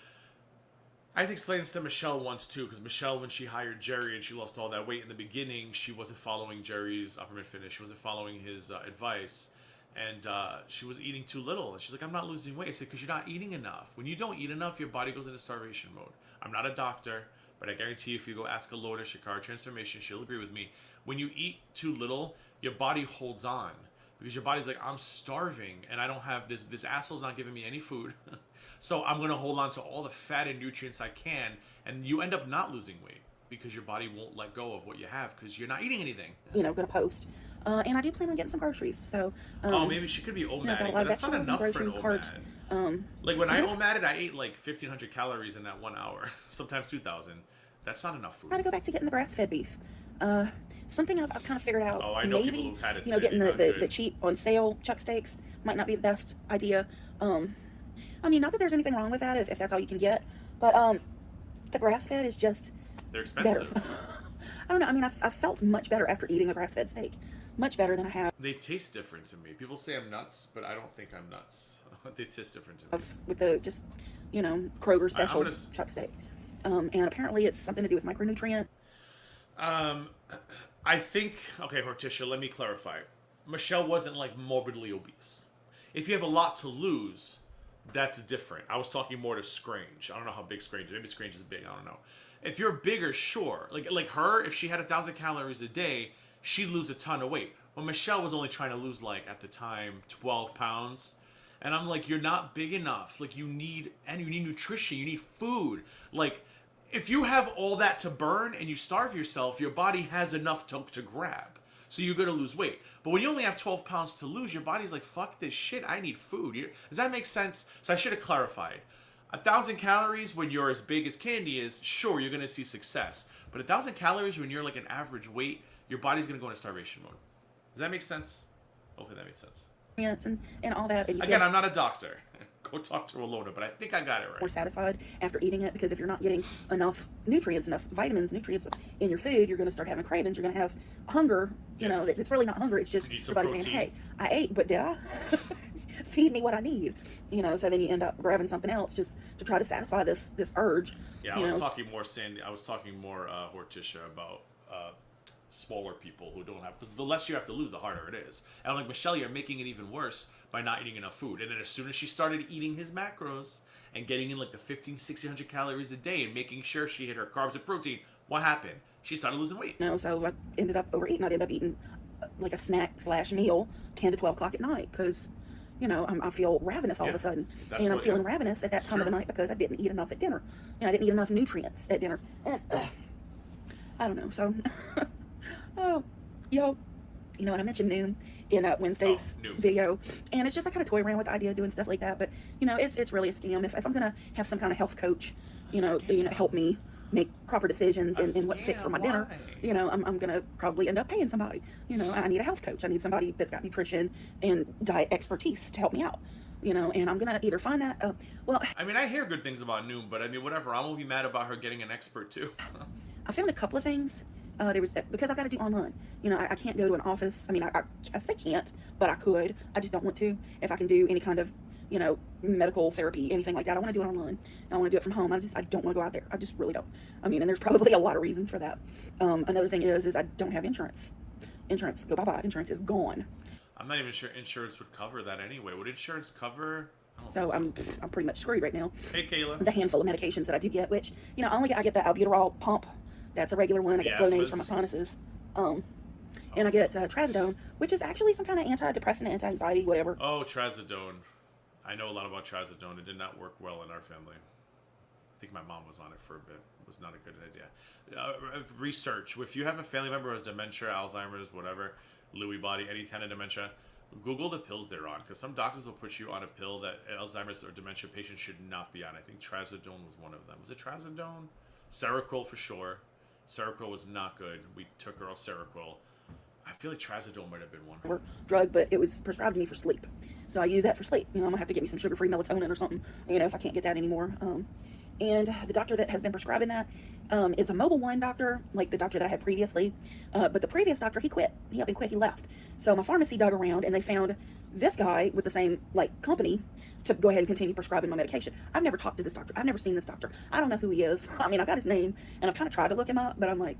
I think explains to Michelle once too, because Michelle, when she hired Jerry and she lost all that weight in the beginning, she wasn't following Jerry's upper mid fitness. She wasn't following his advice, and she was eating too little. And she's like, "I'm not losing weight." I said, "Because you're not eating enough. When you don't eat enough, your body goes into starvation mode." I'm not a doctor, but I guarantee you, if you go ask a Lord or Shakara Transformation, she'll agree with me. When you eat too little, your body holds on. Because your body's like, I'm starving and I don't have this asshole's not giving me any food. So I'm going to hold on to all the fat and nutrients I can. And you end up not losing weight because your body won't let go of what you have because you're not eating anything. You know, gonna post. And I do plan on getting some groceries. So Maybe she could be got a OMADing, lot but of that's not vegetables in the enough for an grocery cart. OMAD. Like when I yeah. OMADed, I ate like 1,500 calories in that 1 hour. Sometimes 2,000. That's not enough food. Got to go back to getting the grass-fed beef. Something I've kind of figured out. Oh, I know maybe, people who've had it you know, say getting not the good. cheap on sale chuck steaks might not be the best idea. I mean, not that there's anything wrong with that if that's all you can get, but the grass-fed is just They're expensive. better. I don't know. I mean, I felt much better after eating a grass-fed steak. Much better than I have They taste different to me. People say I'm nuts, but I don't think I'm nuts. They taste different to me. with the just, you know, Kroger special gonna chuck steak. And apparently it's something to do with micronutrient. I think, okay, Horticia, let me clarify. Michelle wasn't like morbidly obese. If you have a lot to lose, that's different. I was talking more to Scrange. I don't know how big Scrange is. Maybe Scrange is big. I don't know. If you're bigger, sure. Like her, if she had 1,000 calories a day, she'd lose a ton of weight. Well, Michelle was only trying to lose, like, at the time, 12 pounds. And I'm like, you're not big enough. Like, you need nutrition. You need food. Like, if you have all that to burn and you starve yourself, your body has enough to grab. So you're going to lose weight. But when you only have 12 pounds to lose, your body's like, fuck this shit. I need food. Does that make sense? So I should have clarified. 1,000 calories when you're as big as Candy is, sure, you're going to see success. But 1,000 calories when you're like an average weight, your body's going to go into starvation mode. Does that make sense? Hopefully that makes sense. And all that. And Again, I'm not a doctor. Go talk to Alona, but I think I got it right. More satisfied after eating it, because if you're not getting enough nutrients, enough vitamins, nutrients in your food, you're going to start having cravings. You're going to have hunger. You know, it's really not hunger. It's just your body's saying, hey, I ate, but did I? Feed me what I need. You know, so then you end up grabbing something else just to try to satisfy this urge. Yeah, I was talking more, Sandy. I was talking more, Horticia, about smaller people who don't have, because the less you have to lose, the harder it is. And like Michelle, you're making it even worse by not eating enough food. And then as soon as she started eating his macros and getting in like the 1,500-1,600 calories a day and making sure she hit her carbs and protein, what happened? She started losing weight. You know, so I ended up overeating. I ended up eating like a snack/meal 10 to 12 o'clock at night, because you know, I feel ravenous all of a sudden. And I'm feeling ravenous at that time of the night because I didn't eat enough at dinner. You know, I didn't eat enough nutrients at dinner. And, I don't know. So, you know, and I mentioned Noom in Wednesday's video. And it's just, I kind of toy around with the idea of doing stuff like that. But, you know, it's really a scam. If I'm going to have some kind of health coach, you know, help me make proper decisions and what's fit for my dinner, you know, I'm going to probably end up paying somebody. You know, I need a health coach. I need somebody that's got nutrition and diet expertise to help me out, you know, and I'm going to either find that, well... I mean, I hear good things about Noom, but I mean, whatever. I won't be mad about her getting an expert, too. I found a couple of things. There was, because I got to do online. You know, I can't go to an office. I mean, I say can't, but I could. I just don't want to. If I can do any kind of, you know, medical therapy, anything like that, I want to do it online. I want to do it from home. I don't want to go out there. I just really don't. I mean, and there's probably a lot of reasons for that. Another thing is I don't have insurance. Insurance, go bye-bye. Insurance is gone. I'm not even sure insurance would cover that anyway. Would insurance cover? So I'm pretty much screwed right now. Hey, Kayla. The handful of medications that I do get, which, you know, I get the albuterol pump. That's a regular one. I get Flonase for my sinuses. And I get Trazodone, which is actually some kind of antidepressant, anti-anxiety, whatever. Oh, Trazodone. I know a lot about Trazodone. It did not work well in our family. I think my mom was on it for a bit. It was not a good idea. Research. If you have a family member who has dementia, Alzheimer's, whatever, Lewy body, any kind of dementia, Google the pills they're on, because some doctors will put you on a pill that Alzheimer's or dementia patients should not be on. I think Trazodone was one of them. Was it Trazodone? Seroquel for sure. Seroquel was not good. We took her off Seroquel. I feel like Trazodone might have been one. Drug, but it was prescribed to me for sleep. So I use that for sleep. You know, I'm going to have to get me some sugar-free melatonin or something, you know, if I can't get that anymore. And the doctor that has been prescribing that, it's a mobile one doctor, like the doctor that I had previously. But the previous doctor, he quit. He up and quit. He left. So my pharmacy dug around, and they found this guy with the same, like, company to go ahead and continue prescribing my medication. I've never talked to this doctor. I've never seen this doctor. I don't know who he is. I mean, I got his name, and I've kind of tried to look him up, but I'm like,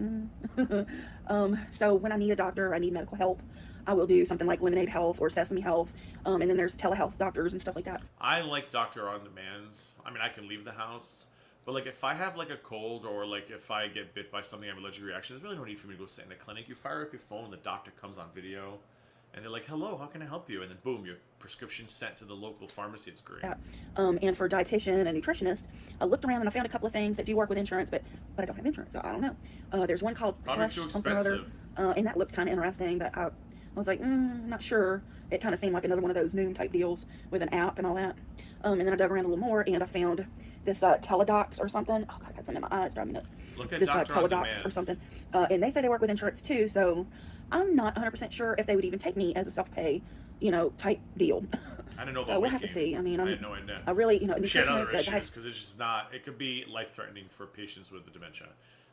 So when I need a doctor, I need medical help, I will do something like Lemonade Health or Sesame Health, and then there's telehealth doctors and stuff like that. I like doctor on demands. I mean, I can leave the house, but like if I have like a cold or like if I get bit by something, I have an allergic reaction, there's really no need for me to go sit in a clinic. You fire up your phone, the doctor comes on video, and they're like, hello, how can I help you? And then boom, your prescription's sent to the local pharmacy. It's great. Yeah. And for dietitian and nutritionist, I looked around and I found a couple of things that do work with insurance, but I don't have insurance, so I don't know. There's one called Probably too something or other, and that looked kind of interesting, but I was like, not sure. It kind of seemed like another one of those Noom type deals with an app and all that. And then I dug around a little more, and I found this Teledocs or something. Oh God, I got something in my eye. It's driving me nuts. Look at this Doctor on Teledocs Demands. or something. And they say they work with insurance too, so I'm not 100% sure if they would even take me as a self-pay, you know, type deal. I don't know about So we'll have to see. I mean, I had no idea. I really, you know, She had other nutritionist, issues because it's just not. It could be life-threatening for patients with the dementia.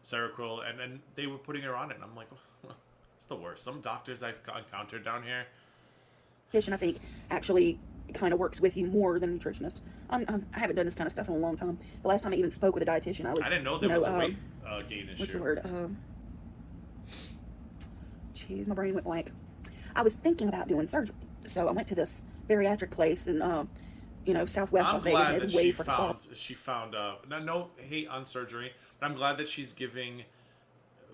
Seroquel, and then they were putting her on it, and I'm like, well, it's the worst. Some doctors I've encountered down here. I think actually kind of works with you more than a nutritionist. I haven't done this kind of stuff in a long time. The last time I even spoke with a dietitian, I didn't know there was a weight gain issue. What's the word? Jeez, my brain went blank. I was thinking about doing surgery, so I went to this bariatric place, and Southwest I'm Las Vegas, glad and that it's way she freaking far found no hate on surgery, but I'm glad that she's giving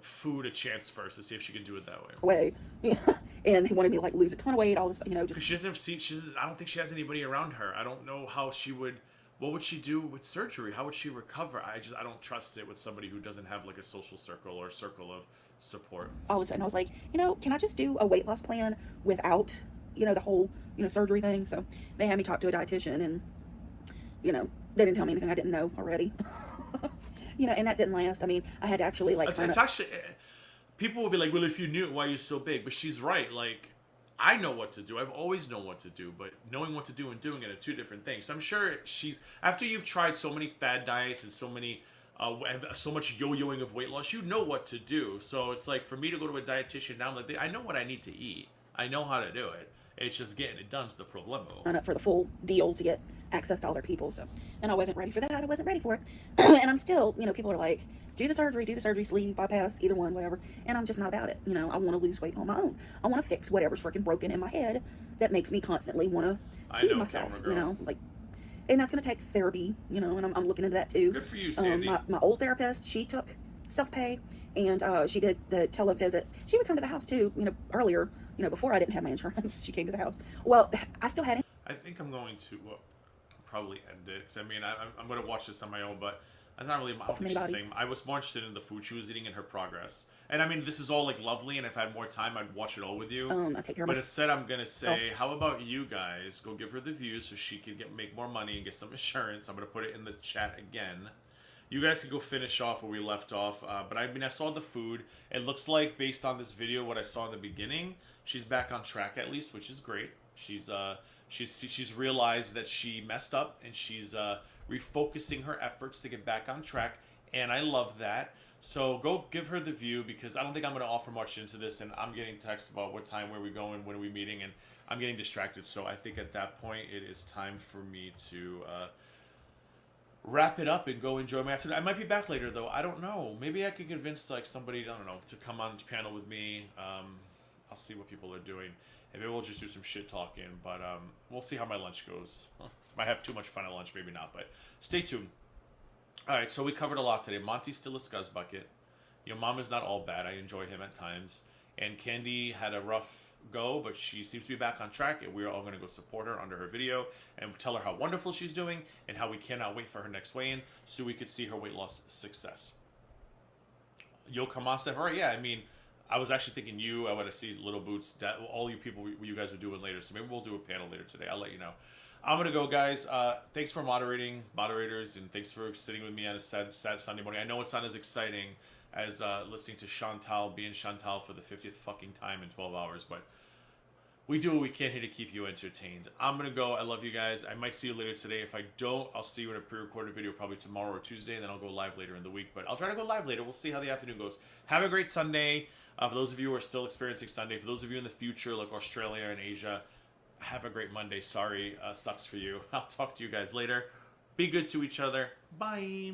food a chance first to see if she can do it that way. away. And he wanted me to like lose a ton of weight, all this, just She doesn't see. I don't think she has anybody around her. I don't know how she would. What would she do with surgery? How would she recover? I don't trust it with somebody who doesn't have like a social circle or a circle of support. all of a sudden I was like, can I just do a weight loss plan without, the whole, surgery thing? So they had me talk to a dietitian, and, they didn't tell me anything I didn't know already. And that didn't last. I mean, I had to actually like. It's actually, people will be like, well, if you knew why you're so big, but she's right. Like, I know what to do. I've always known what to do, but knowing what to do and doing it are two different things. So I'm sure after you've tried so many fad diets and so much yo-yoing of weight loss, you know what to do. So it's like, for me to go to a dietitian now, I'm like, I know what I need to eat. I know how to do it. It's just getting it done's the problemo. Sign up for the full deal to get access to all their people. So, and I wasn't ready for that. I wasn't ready for it. And I'm still, people are like, do the surgery, sleeve, bypass, either one, whatever. And I'm just not about it. I want to lose weight on my own. I want to fix whatever's freaking broken in my head that makes me constantly want to feed myself, and that's going to take therapy, and I'm looking into that too. Good for you, Sandy. My old therapist, she took self-pay, and she did the televisits. She would come to the house too, earlier, before I didn't have my insurance. She came to the house. Well, I still had it. I think I'm going to probably end it, because I mean, I'm going to watch this on my own, but I don't think she's saying. I was more interested in the food she was eating and her progress. And I mean, this is all like lovely, and if I had more time, I'd watch it all with you. I take care of but instead, I'm gonna say, how about you guys go give her the views so she can make more money and get some insurance. I'm gonna put it in the chat again. You guys can go finish off where we left off. But I mean, I saw the food. It looks like, based on this video, what I saw in the beginning, she's back on track at least, which is great. She's realized that she messed up, and she's refocusing her efforts to get back on track, and I love that. So go give her the view, because I don't think I'm going to offer much into this, and I'm getting texts about what time, where are we going, when are we meeting, and I'm getting distracted. So I think at that point it is time for me to wrap it up and go enjoy my afternoon. I might be back later though. I don't know. Maybe I could convince like somebody, I don't know, to come on the panel with me. I'll see what people are doing, and maybe we'll just do some shit talking. But we'll see how my lunch goes. If I have too much fun at lunch, maybe not. But stay tuned. All right, so we covered a lot today. Monty's still a scuzz bucket. Your mom is not all bad. I enjoy him at times. And Candy had a rough go, but she seems to be back on track, and we're all going to go support her under her video and tell her how wonderful she's doing and how we cannot wait for her next weigh-in so we could see her weight loss success. Yo Kamasa, all right, yeah, I mean, I was actually thinking I want to see Little Boots, all you people you guys are doing later, so maybe we'll do a panel later today. I'll let you know. I'm going to go, guys. Thanks for moderators, and thanks for sitting with me on a sad Sunday morning. I know it's not as exciting as listening to Chantal being Chantal for the 50th fucking time in 12 hours, but we do what we can here to keep you entertained. I'm going to go. I love you guys. I might see you later today. If I don't, I'll see you in a pre-recorded video probably tomorrow or Tuesday, and then I'll go live later in the week, but I'll try to go live later. We'll see how the afternoon goes. Have a great Sunday. For those of you who are still experiencing Sunday, for those of you in the future, like Australia and Asia, have a great Monday. Sorry, sucks for you. I'll talk to you guys later. Be good to each other. Bye.